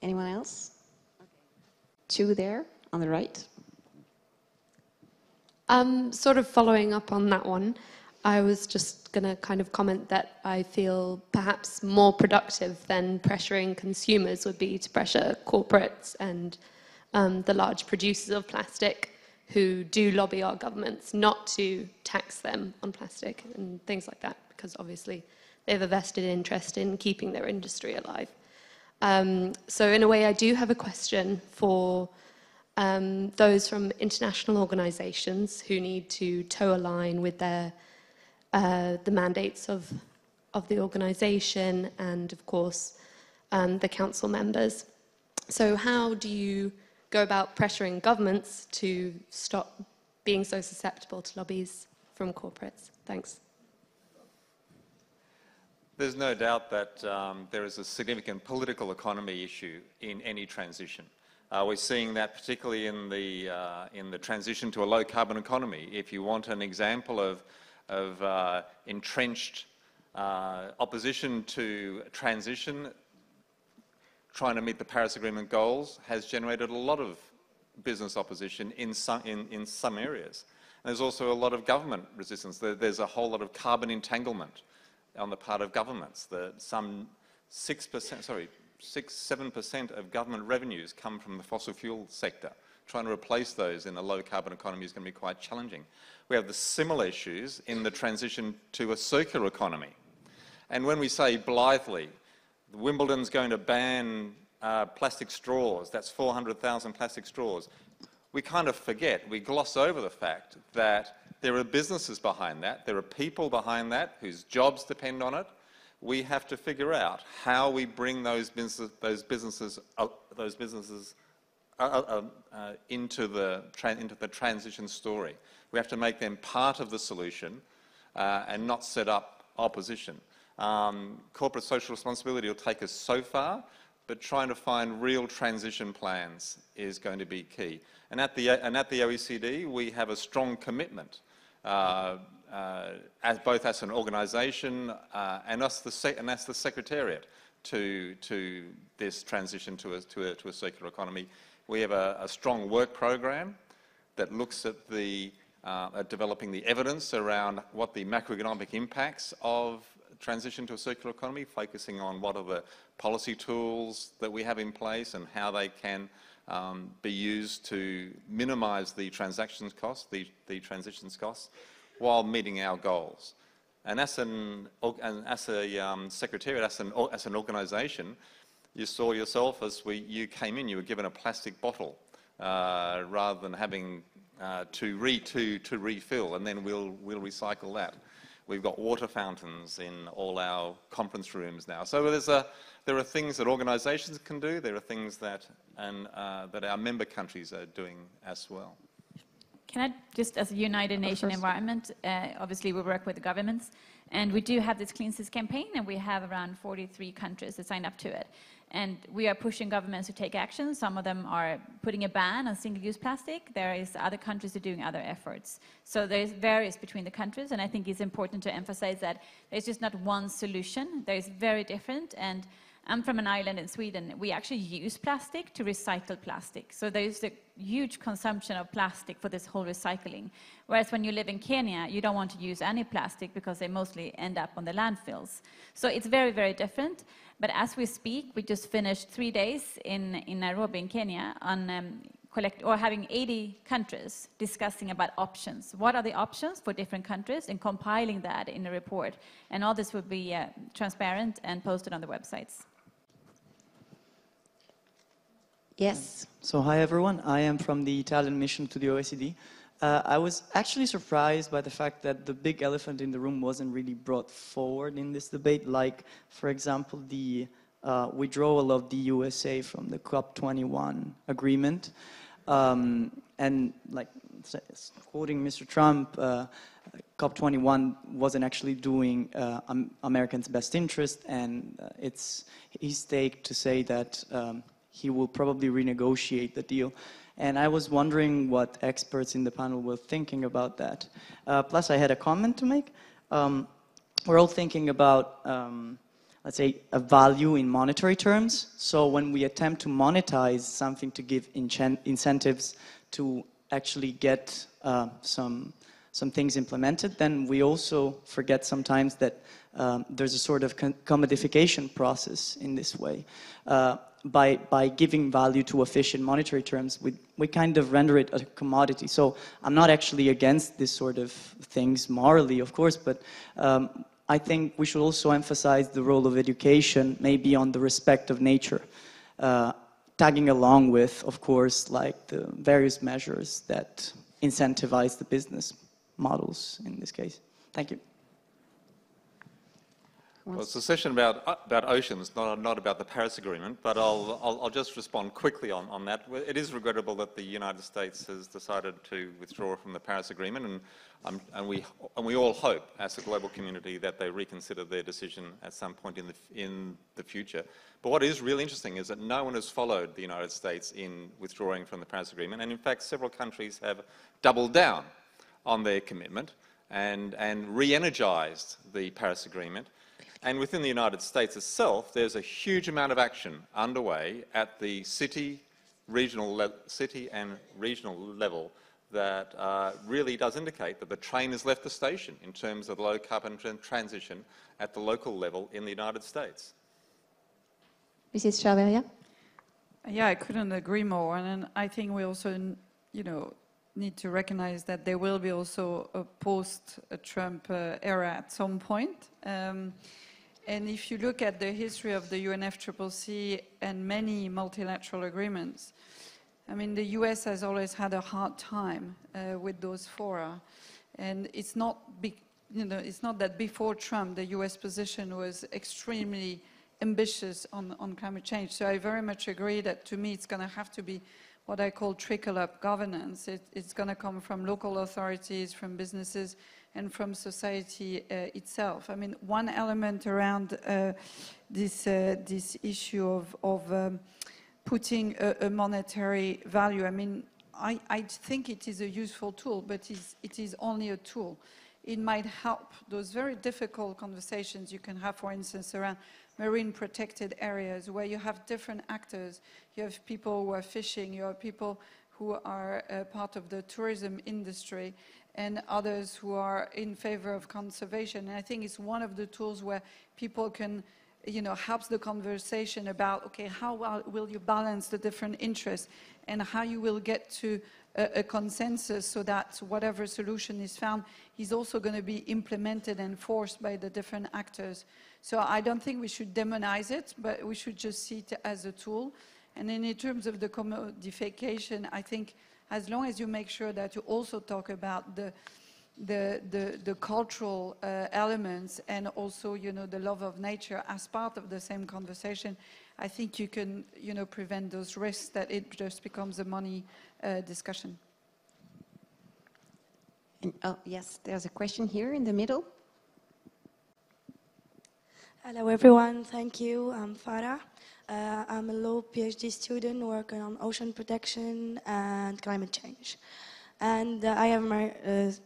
Anyone else? Two there on the right. Sort of following up on that one, I was just going to kind of comment that I feel perhaps more productive than pressuring consumers would be to pressure corporates and the large producers of plastic who do lobby our governments not to tax them on plastic and things like that, because obviously they have a vested interest in keeping their industry alive. So in a way, I do have a question for those from international organisations who need to toe a line with their the mandates of the organisation and, of course, the council members. So how do you go about pressuring governments to stop being so susceptible to lobbies from corporates? Thanks. There's no doubt that there is a significant political economy issue in any transition. We're seeing that particularly in the transition to a low-carbon economy. If you want an example of entrenched opposition to transition, trying to meet the Paris Agreement goals has generated a lot of business opposition in some areas. And there's also a lot of government resistance. There's a whole lot of carbon entanglement on the part of governments. Some 6-7% of government revenues come from the fossil fuel sector. Trying to replace those in a low carbon economy is going to be quite challenging. We have the similar issues in the transition to a circular economy. And when we say blithely, Wimbledon's going to ban plastic straws, that's 400,000 plastic straws, we kind of forget, we gloss over the fact that there are businesses behind that, there are people behind that whose jobs depend on it. We have to figure out how we bring those businesses into the transition story. We have to make them part of the solution and not set up opposition. Corporate social responsibility will take us so far, but trying to find real transition plans is going to be key. And at the OECD, we have a strong commitment, both as an organisation and as the Secretariat, to this transition to a circular economy. We have a strong work program that looks at developing the evidence around what the macroeconomic impacts of transition to a circular economy, focusing on what are the policy tools that we have in place and how they can be used to minimise the transitions costs, while meeting our goals. And as a secretariat, as an organisation, you saw yourself as you came in, you were given a plastic bottle rather than having to refill, and then we'll recycle that. We've got water fountains in all our conference rooms now. So there are things that organisations can do. There are things that our member countries are doing as well. Can I just, as a United Nations environment, obviously we work with the governments, and we do have this Clean Seas campaign, and we have around 43 countries that signed up to it. And we are pushing governments to take action. Some of them are putting a ban on single-use plastic. There is other countries that are doing other efforts. So there's various between the countries, and I think it's important to emphasize that there's just not one solution. There is very different, and I'm from an island in Sweden. We actually use plastic to recycle plastic. So there's a huge consumption of plastic for this whole recycling. Whereas when you live in Kenya, you don't want to use any plastic because they mostly end up on the landfills. So it's very, very different. But as we speak, we just finished 3 days in Nairobi in Kenya on having 80 countries discussing about options. What are the options for different countries, and compiling that in a report. And all this will be transparent and posted on the websites. Yes. So hi everyone, I am from the Italian mission to the OECD. I was actually surprised by the fact that the big elephant in the room wasn't really brought forward in this debate, like, for example, the withdrawal of the USA from the COP21 agreement. And like quoting Mr. Trump, COP21 wasn't actually doing Americans' best interest, and it's his take to say that he will probably renegotiate the deal. And I was wondering what experts in the panel were thinking about that. Plus, I had a comment to make. We're all thinking about, let's say, a value in monetary terms. So when we attempt to monetize something to give incentives to actually get some things implemented, then we also forget sometimes that there's a sort of commodification process in this way. By giving value to a fish in monetary terms, we kind of render it a commodity. So I'm not actually against this sort of things morally, of course, but I think we should also emphasize the role of education, maybe on the respect of nature, tagging along with, of course, like the various measures that incentivize the business models in this case. Thank you. Well, it's a session about oceans, not about the Paris Agreement, but I'll just respond quickly on that. It is regrettable that the United States has decided to withdraw from the Paris Agreement, and we all hope, as a global community, that they reconsider their decision at some point in the future. But what is really interesting is that no one has followed the United States in withdrawing from the Paris Agreement, and in fact, several countries have doubled down on their commitment and re-energized the Paris Agreement. And within the United States itself, there's a huge amount of action underway at the city and regional level that really does indicate that the train has left the station in terms of low carbon transition at the local level in the United States. Mrs. Chavarria? Yeah, I couldn't agree more. And I think we also, need to recognize that there will be also a post-Trump era at some point. And if you look at the history of the UNFCCC and many multilateral agreements, I mean, the US has always had a hard time with those fora. And it's not, it's not that before Trump, the US position was extremely ambitious on climate change. So I very much agree that, to me, it's going to have to be what I call trickle-up governance. It's going to come from local authorities, from businesses, and from society itself. I mean, one element around this issue of putting a monetary value, I mean, I think it is a useful tool, but it is only a tool. It might help those very difficult conversations you can have, for instance, around marine protected areas where you have different actors. You have people who are fishing, you have people who are part of the tourism industry, and others who are in favor of conservation. And I think it's one of the tools where people can, helps the conversation about, okay, how will you balance the different interests and how you will get to a consensus so that whatever solution is found is also going to be implemented and enforced by the different actors. So I don't think we should demonize it, but we should just see it as a tool. And then in terms of the commodification, I think as long as you make sure that you also talk about the cultural elements and also, the love of nature as part of the same conversation, I think you can, prevent those risks that it just becomes a money discussion. And, yes, there's a question here in the middle. Hello everyone, thank you. I'm Farah. I'm a law PhD student working on ocean protection and climate change. And I have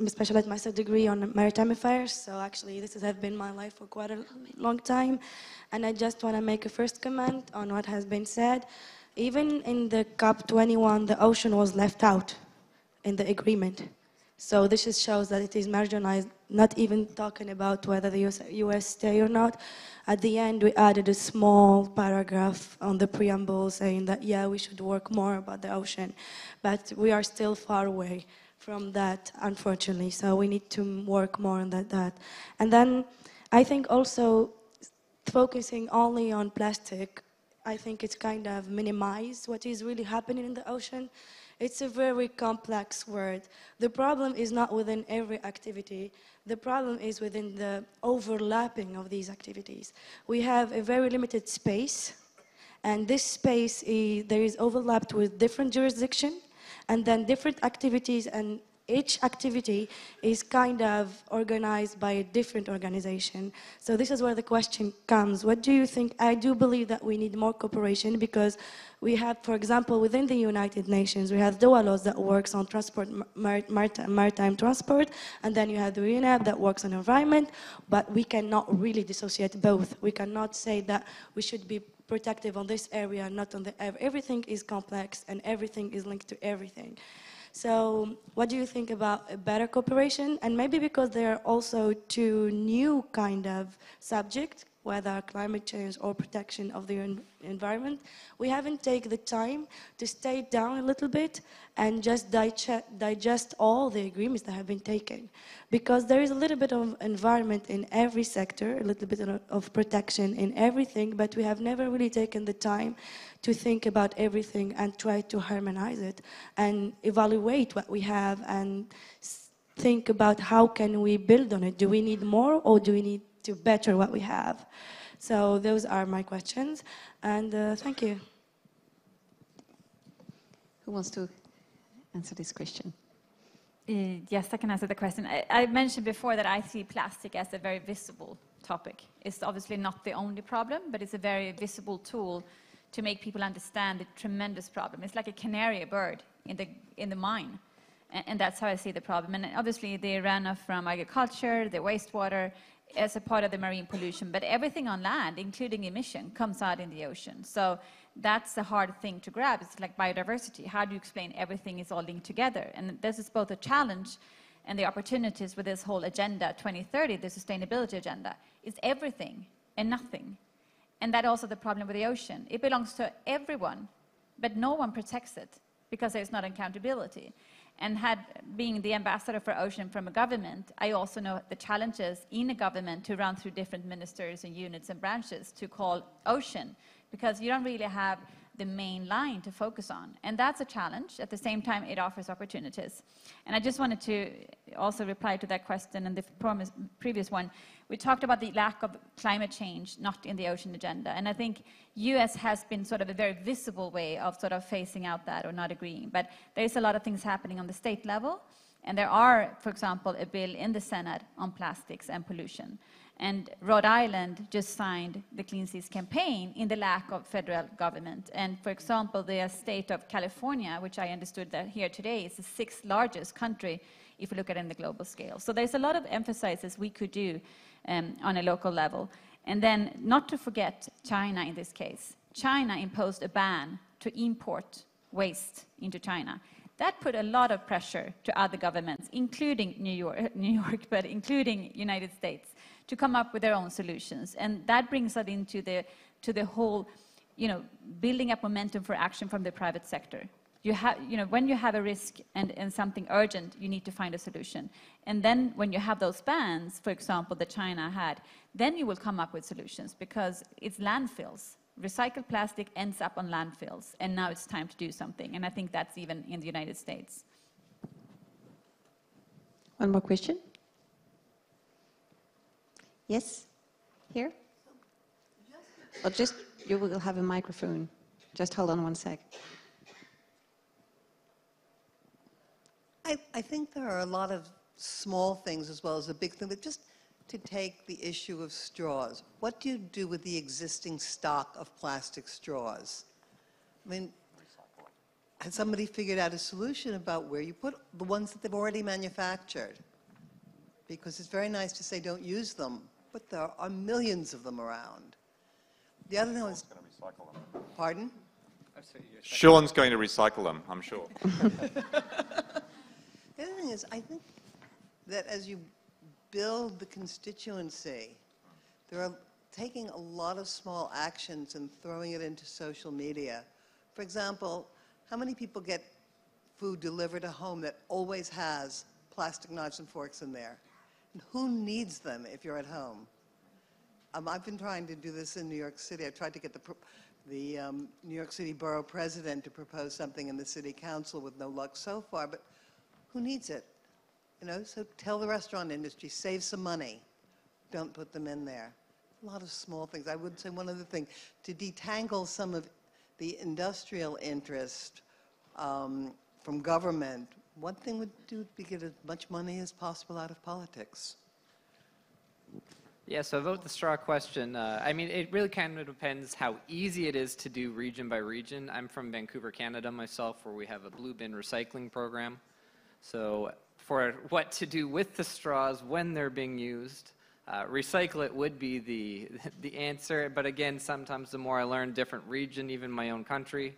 specialized master's degree on maritime affairs, so actually this has been my life for quite a long time. And I just want to make a first comment on what has been said. Even in the COP21, the ocean was left out in the agreement. So this just shows that it is marginalized, not even talking about whether the US stay or not. At the end, we added a small paragraph on the preamble saying that, yeah, we should work more about the ocean. But we are still far away from that, unfortunately. So we need to work more on that. And then I think also focusing only on plastic, I think it's kind of minimize what is really happening in the ocean. It's a very complex word. The problem is not within every activity. The problem is within the overlapping of these activities. We have a very limited space, and this space there is overlapped with different jurisdictions, and then different activities, and each activity is kind of organized by a different organization. So this is where the question comes. What do you think? I do believe that we need more cooperation because we have, for example, within the United Nations, we have DOA laws that works on transport, maritime transport, and then you have the UNEP that works on environment, but we cannot really dissociate both. We cannot say that we should be protective on this area, not on the other. Everything is complex and everything is linked to everything. So what do you think about a better cooperation? And maybe because there are also two new kind of subjects, whether climate change or protection of the environment, we haven't taken the time to stay down a little bit and just digest all the agreements that have been taken. Because there is a little bit of environment in every sector, a little bit of protection in everything, but we have never really taken the time to think about everything and try to harmonize it and evaluate what we have and think about how can we build on it. Do we need more or do we need to better what we have? So those are my questions, and thank you. Who wants to answer this question? Yes, I can answer the question. I mentioned before that I see plastic as a very visible topic. It's obviously not the only problem, but it's a very visible tool to make people understand the tremendous problem. It's like a canary bird in the mine, and that's how I see the problem. And obviously the runoff from agriculture, the wastewater, as a part of the marine pollution, but everything on land, including emission, comes out in the ocean. So that's a hard thing to grab. It's like biodiversity. How do you explain everything is all linked together? And this is both a challenge and the opportunities with this whole agenda 2030, the sustainability agenda. It's everything and nothing. And that's also the problem with the ocean. It belongs to everyone, but no one protects it because there's not accountability. And being the ambassador for ocean from a government, I also know the challenges in a government to run through different ministers and units and branches to call ocean, because you don't really have the main line to focus on. And that's a challenge. At the same time, it offers opportunities. And I just wanted to also reply to that question and the previous one. We talked about the lack of climate change not in the ocean agenda. And I think US has been sort of a very visible way of sort of phasing out that or not agreeing. But there's a lot of things happening on the state level. And there are, for example, a bill in the Senate on plastics and pollution. And Rhode Island just signed the Clean Seas campaign in the lack of federal government. And for example, the state of California, which I understood that here today, is the 6th largest country if you look at it in the global scale. So there's a lot of emphasis we could do on a local level. And then not to forget China in this case. China imposed a ban to import waste into China. That put a lot of pressure to other governments, including New York, but including United States, to come up with their own solutions. And that brings us into the whole, building up momentum for action from the private sector. When you have a risk and something urgent, you need to find a solution. And then when you have those bans, for example, that China had, then you will come up with solutions because it's landfills. Recycled plastic ends up on landfills, and now it's time to do something. And I think that's even in the United States. One more question? Yes? Here? Or you will have a microphone. Just hold on one sec. I think there are a lot of small things as well as a big thing, but just to take the issue of straws. What do you do with the existing stock of plastic straws? I mean, has somebody figured out a solution about where you put the ones that they've already manufactured? because it's very nice to say don't use them, but there are millions of them around. The other thing was... Going to recycle them. Pardon? Sean's going to recycle them, I'm sure. The other thing is, I think that as you build the constituency, there are taking a lot of small actions and throwing it into social media. For example, how many people get food delivered to home that always has plastic knives and forks in there? And who needs them if you're at home? I've been trying to do this in New York City. I tried to get the New York City Borough President to propose something in the City Council with no luck so far, but who needs it? You know, so tell the restaurant industry, save some money. Don't put them in there. A lot of small things. I would say one other thing, to detangle some of the industrial interest from government, one thing would do would be get as much money as possible out of politics. Yeah, so about the straw question, I mean, it really kind of depends how easy it is to do region by region. I'm from Vancouver, Canada myself, where we have a blue bin recycling program. So for what to do with the straws when they're being used, recycle it would be the answer. But again, sometimes the more I learn, different region, even my own country,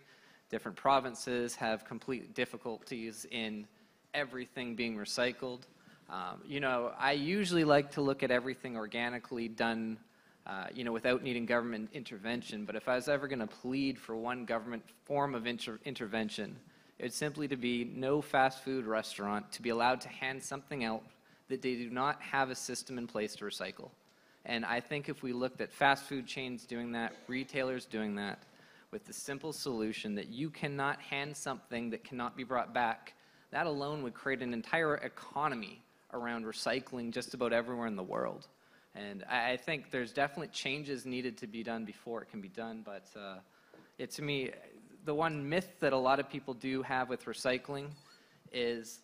different provinces have complete difficulties in everything being recycled. You know, I usually like to look at everything organically done, you know, without needing government intervention. But if I was ever going to plead for one government form of intervention, it's simply to be no fast food restaurant to be allowed to hand something out that they do not have a system in place to recycle. And I think if we looked at fast food chains doing that, retailers doing that, with the simple solution that you cannot hand something that cannot be brought back, that alone would create an entire economy around recycling just about everywhere in the world. And I think there's definitely changes needed to be done before it can be done, but to me, the one myth that a lot of people do have with recycling is,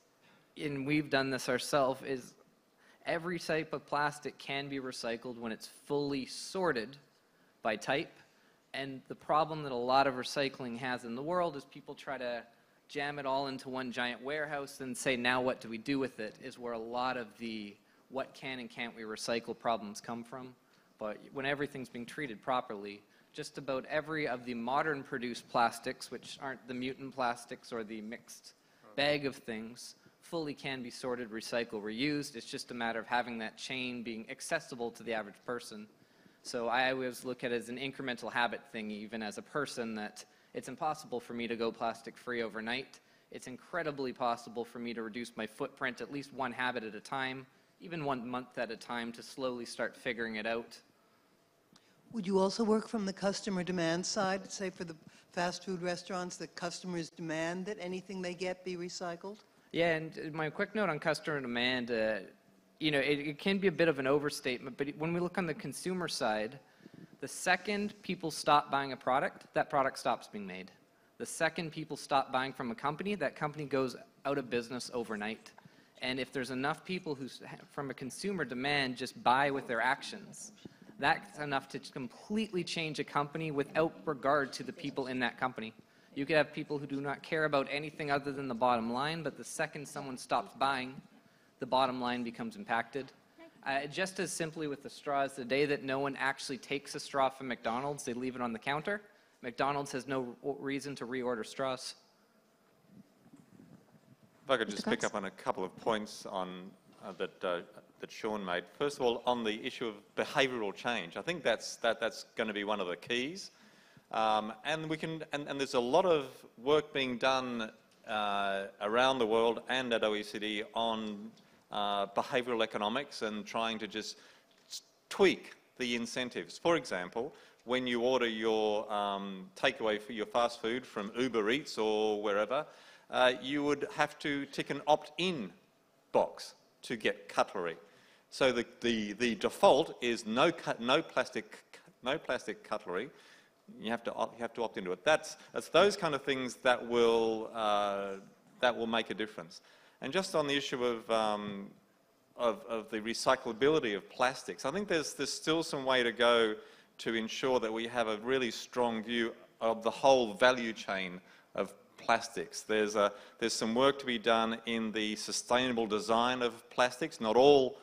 and we've done this ourselves, is every type of plastic can be recycled when it's fully sorted by type. And the problem that a lot of recycling has in the world is people try to jam it all into one giant warehouse and say, now what do we do with it, is where a lot of the what can and can't we recycle problems come from. But when everything's being treated properly, just about every of the modern produced plastics, which aren't the mutant plastics or the mixed bag of things, fully can be sorted, recycled, reused. It's just a matter of having that chain being accessible to the average person. So I always look at it as an incremental habit thing, even as a person, that it's impossible for me to go plastic-free overnight. It's incredibly possible for me to reduce my footprint at least one habit at a time, even 1 month at a time, to slowly start figuring it out. Would you also work from the customer demand side, say for the fast food restaurants, that customers demand that anything they get be recycled? Yeah, and my quick note on customer demand, you know, it can be a bit of an overstatement, but when we look on the consumer side, the second people stop buying a product, that product stops being made. The second people stop buying from a company, that company goes out of business overnight. And if there's enough people who, from a consumer demand, just buy with their actions, that's enough to completely change a company without regard to the people in that company. You could have people who do not care about anything other than the bottom line, but the second someone stops buying, the bottom line becomes impacted. Just as simply with the straws, the day that no one actually takes a straw from McDonald's, they leave it on the counter. McDonald's has no reason to reorder straws. If I could just pick up on a couple of points on that Sean made. First of all, on the issue of behavioural change, I think that's going to be one of the keys. And there's a lot of work being done around the world and at OECD on behavioural economics and trying to just tweak the incentives. For example, when you order your takeaway for your fast food from Uber Eats or wherever, you would have to tick an opt-in box to get cutlery. So the default is no plastic cutlery. You have to opt into it. That's those kind of things that will make a difference. And just on the issue of the recyclability of plastics, I think there's still some way to go to ensure that we have a really strong view of the whole value chain of plastics. There's some work to be done in the sustainable design of plastics. Not all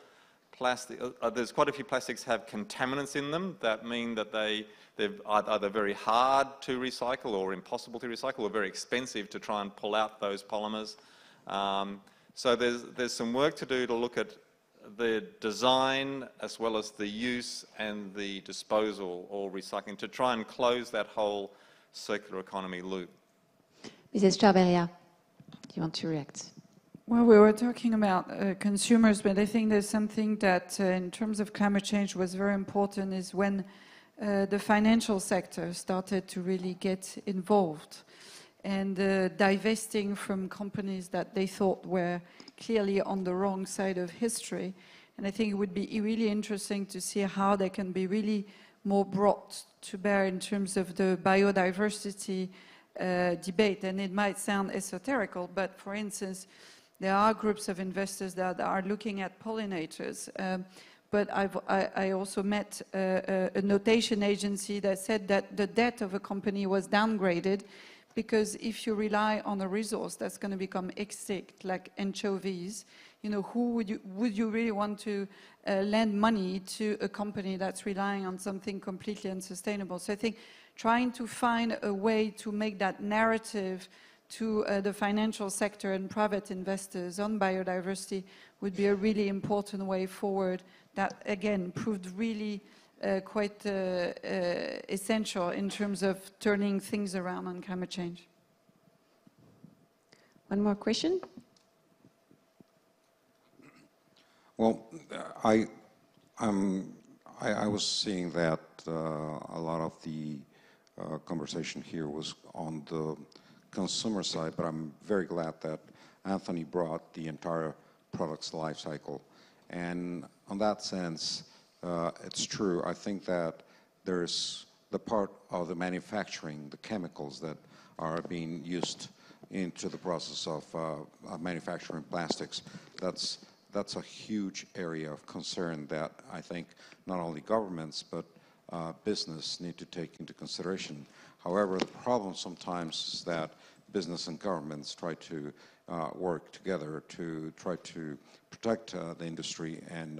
there's quite a few plastics have contaminants in them that mean that they're either very hard to recycle or impossible to recycle or very expensive to try and pull out those polymers. So there's some work to do to look at the design as well as the use and the disposal or recycling to try and close that whole circular economy loop. Mrs. Chaveria, do you want to react? Well, we were talking about consumers, but I think there's something that in terms of climate change was very important is when the financial sector started to really get involved and divesting from companies that they thought were clearly on the wrong side of history. And I think it would be really interesting to see how they can be really more brought to bear in terms of the biodiversity debate. And it might sound esoterical, but for instance, there are groups of investors that are looking at pollinators. But I also met a notation agency that said that the debt of a company was downgraded because if you rely on a resource that's going to become extinct, like anchovies, you know, would you really want to lend money to a company that's relying on something completely unsustainable? So I think trying to find a way to make that narrative to the financial sector and private investors on biodiversity would be a really important way forward that, again, proved really quite essential in terms of turning things around on climate change. One more question? Well, I was seeing that a lot of the conversation here was on the consumer side, but I'm very glad that Anthony brought the entire product's life cycle. And on that sense, it's true. I think that there's the part of the manufacturing, the chemicals that are being used into the process of manufacturing plastics. That's a huge area of concern that I think not only governments but business need to take into consideration. However, the problem sometimes is that business and governments try to work together to try to protect the industry and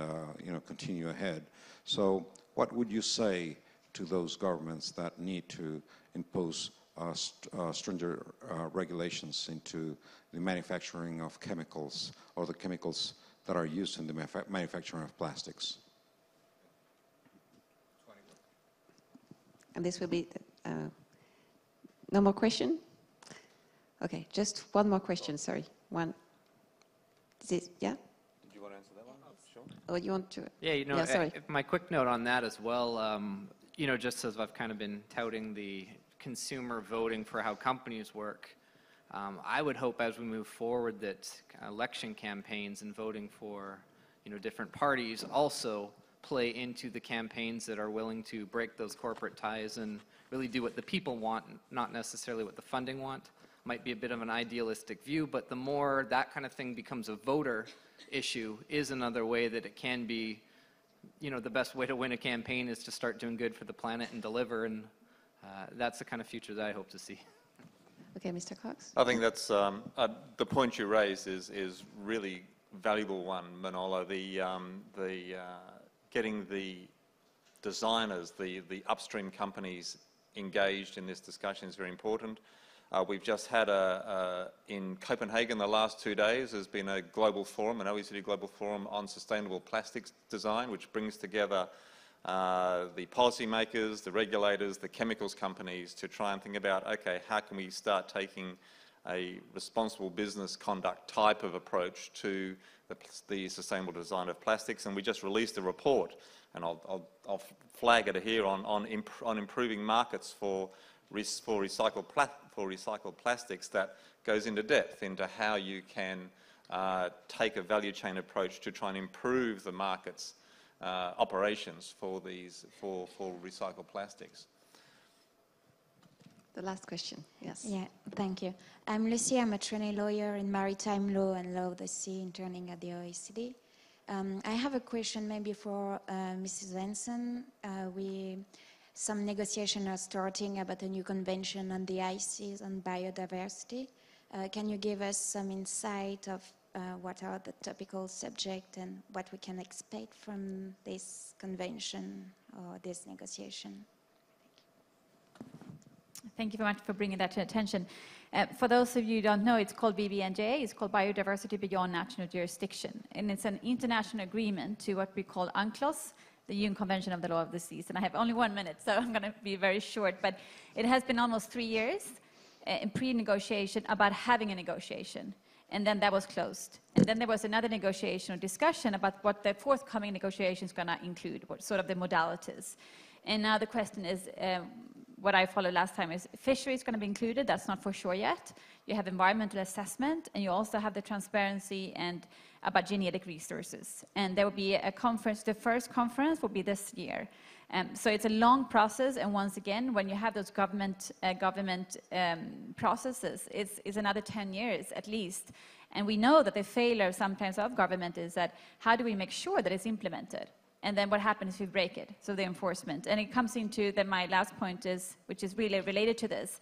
continue ahead. So what would you say to those governments that need to impose stringent regulations into the manufacturing of chemicals or the chemicals that are used in the manufacturing of plastics? And this will be no more question? Okay, just one more question, sorry. One. Is it, yeah? Did you want to answer that one? Sure. Oh, you want to? Yeah, sorry. My quick note on that as well, just as I've kind of been touting the consumer voting for how companies work, I would hope as we move forward that election campaigns and voting for, different parties also play into the campaigns that are willing to break those corporate ties and really do what the people want, not necessarily what the funding want. Might be a bit of an idealistic view, but the more that kind of thing becomes a voter issue is another way that it can be, the best way to win a campaign is to start doing good for the planet and deliver, and that's the kind of future that I hope to see. Okay, Mr. Cox? I think that's the point you raised is really valuable one, Manola. Getting the designers, the upstream companies engaged in this discussion is very important. We've just had in Copenhagen the last 2 days, there's been a global forum, an OECD global forum on sustainable plastics design, which brings together the policymakers, the regulators, the chemicals companies to try and think about, okay, how can we start taking a responsible business conduct type of approach to the sustainable design of plastics. And we just released a report, and I'll flag it here on improving markets for recycled plastics that goes into depth into how you can take a value chain approach to try and improve the market's operations for recycled plastics. The last question, yes. Yeah, thank you. I'm Lucy. I'm a trainee lawyer in maritime law and law of the sea, interning at the OECD. I have a question maybe for Mrs. Benson. Some negotiations are starting about a new convention on the ICES on biodiversity. Can you give us some insight of what are the topical subjects and what we can expect from this convention or this negotiation. Thank you very much for bringing that to attention. For those of you who don't know, it's called BBNJ. It's called Biodiversity Beyond National Jurisdiction. And it's an international agreement to what we call UNCLOS, the UN Convention of the Law of the Seas. And I have only 1 minute, so I'm going to be very short. But it has been almost 3 years in pre-negotiation about having a negotiation. And then that was closed. And then there was another negotiation or discussion about what the forthcoming negotiation is going to include, what sort of the modalities. And now the question is, what I followed last time is fishery is going to be included. That's not for sure yet. You have environmental assessment, and you also have the transparency and about genetic resources. And there will be a conference. The first conference will be this year. So it's a long process. And once again, when you have those government processes, it's another 10 years at least. And we know that the failure sometimes of government is that how do we make sure that it's implemented? And then what happens if we break it? So the enforcement. And it comes into my last point is, which is really related to this.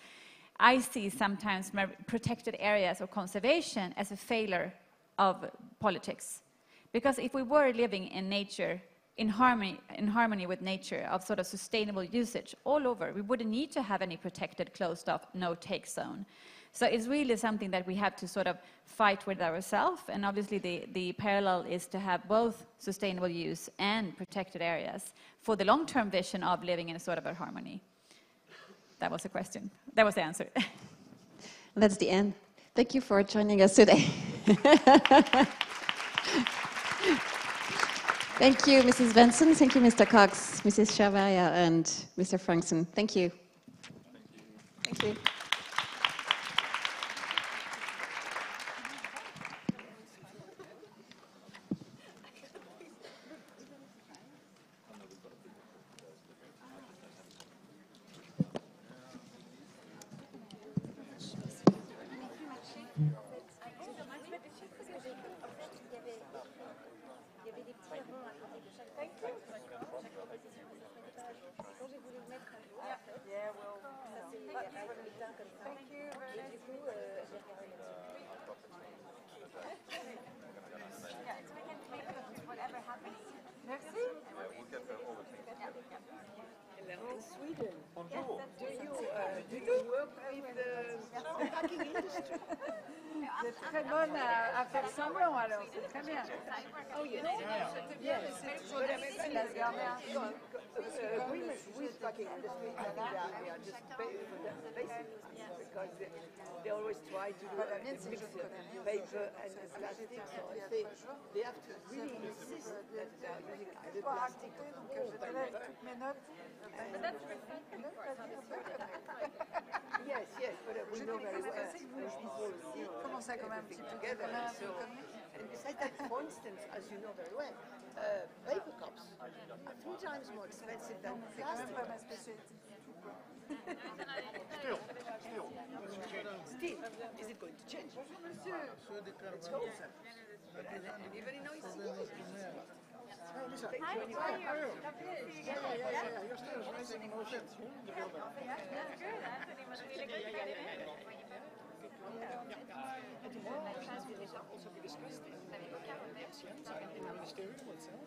I see sometimes protected areas of conservation as a failure of politics. Because if we were living in nature, in harmony with nature, of sort of sustainable usage all over, we wouldn't need to have any protected, closed off, no-take zone. So it's really something that we have to sort of fight with ourselves, and obviously the parallel is to have both sustainable use and protected areas for the long-term vision of living in a sort of a harmony. That was the question. That was the answer. That's the end. Thank you for joining us today. Thank you, Mrs. Benson. Thank you, Mr. Cox, Mrs. Shavaya, and Mr. Frankson. Thank you. Thank you. Sweden. Bonjour. Do you work with the packing industry? Vous êtes très bonne à faire semblant alors, c'est très bien. Oh yes. Yes. But I mean, the agreements with packing industry, I think they are just basic because they always try to do a mix of paper and plastic. So I think they have to really insist that they are using either plastic or paper. Yes, yes, but we know very well. People Commence à quand même un petit peu together. So, and besides that, for instance, as you know very well, paper cups are 3 times more expensive than plastic cups. Still, is it going to change? Let's hope so. Anybody knows? Also be discussed in the ministerium itself.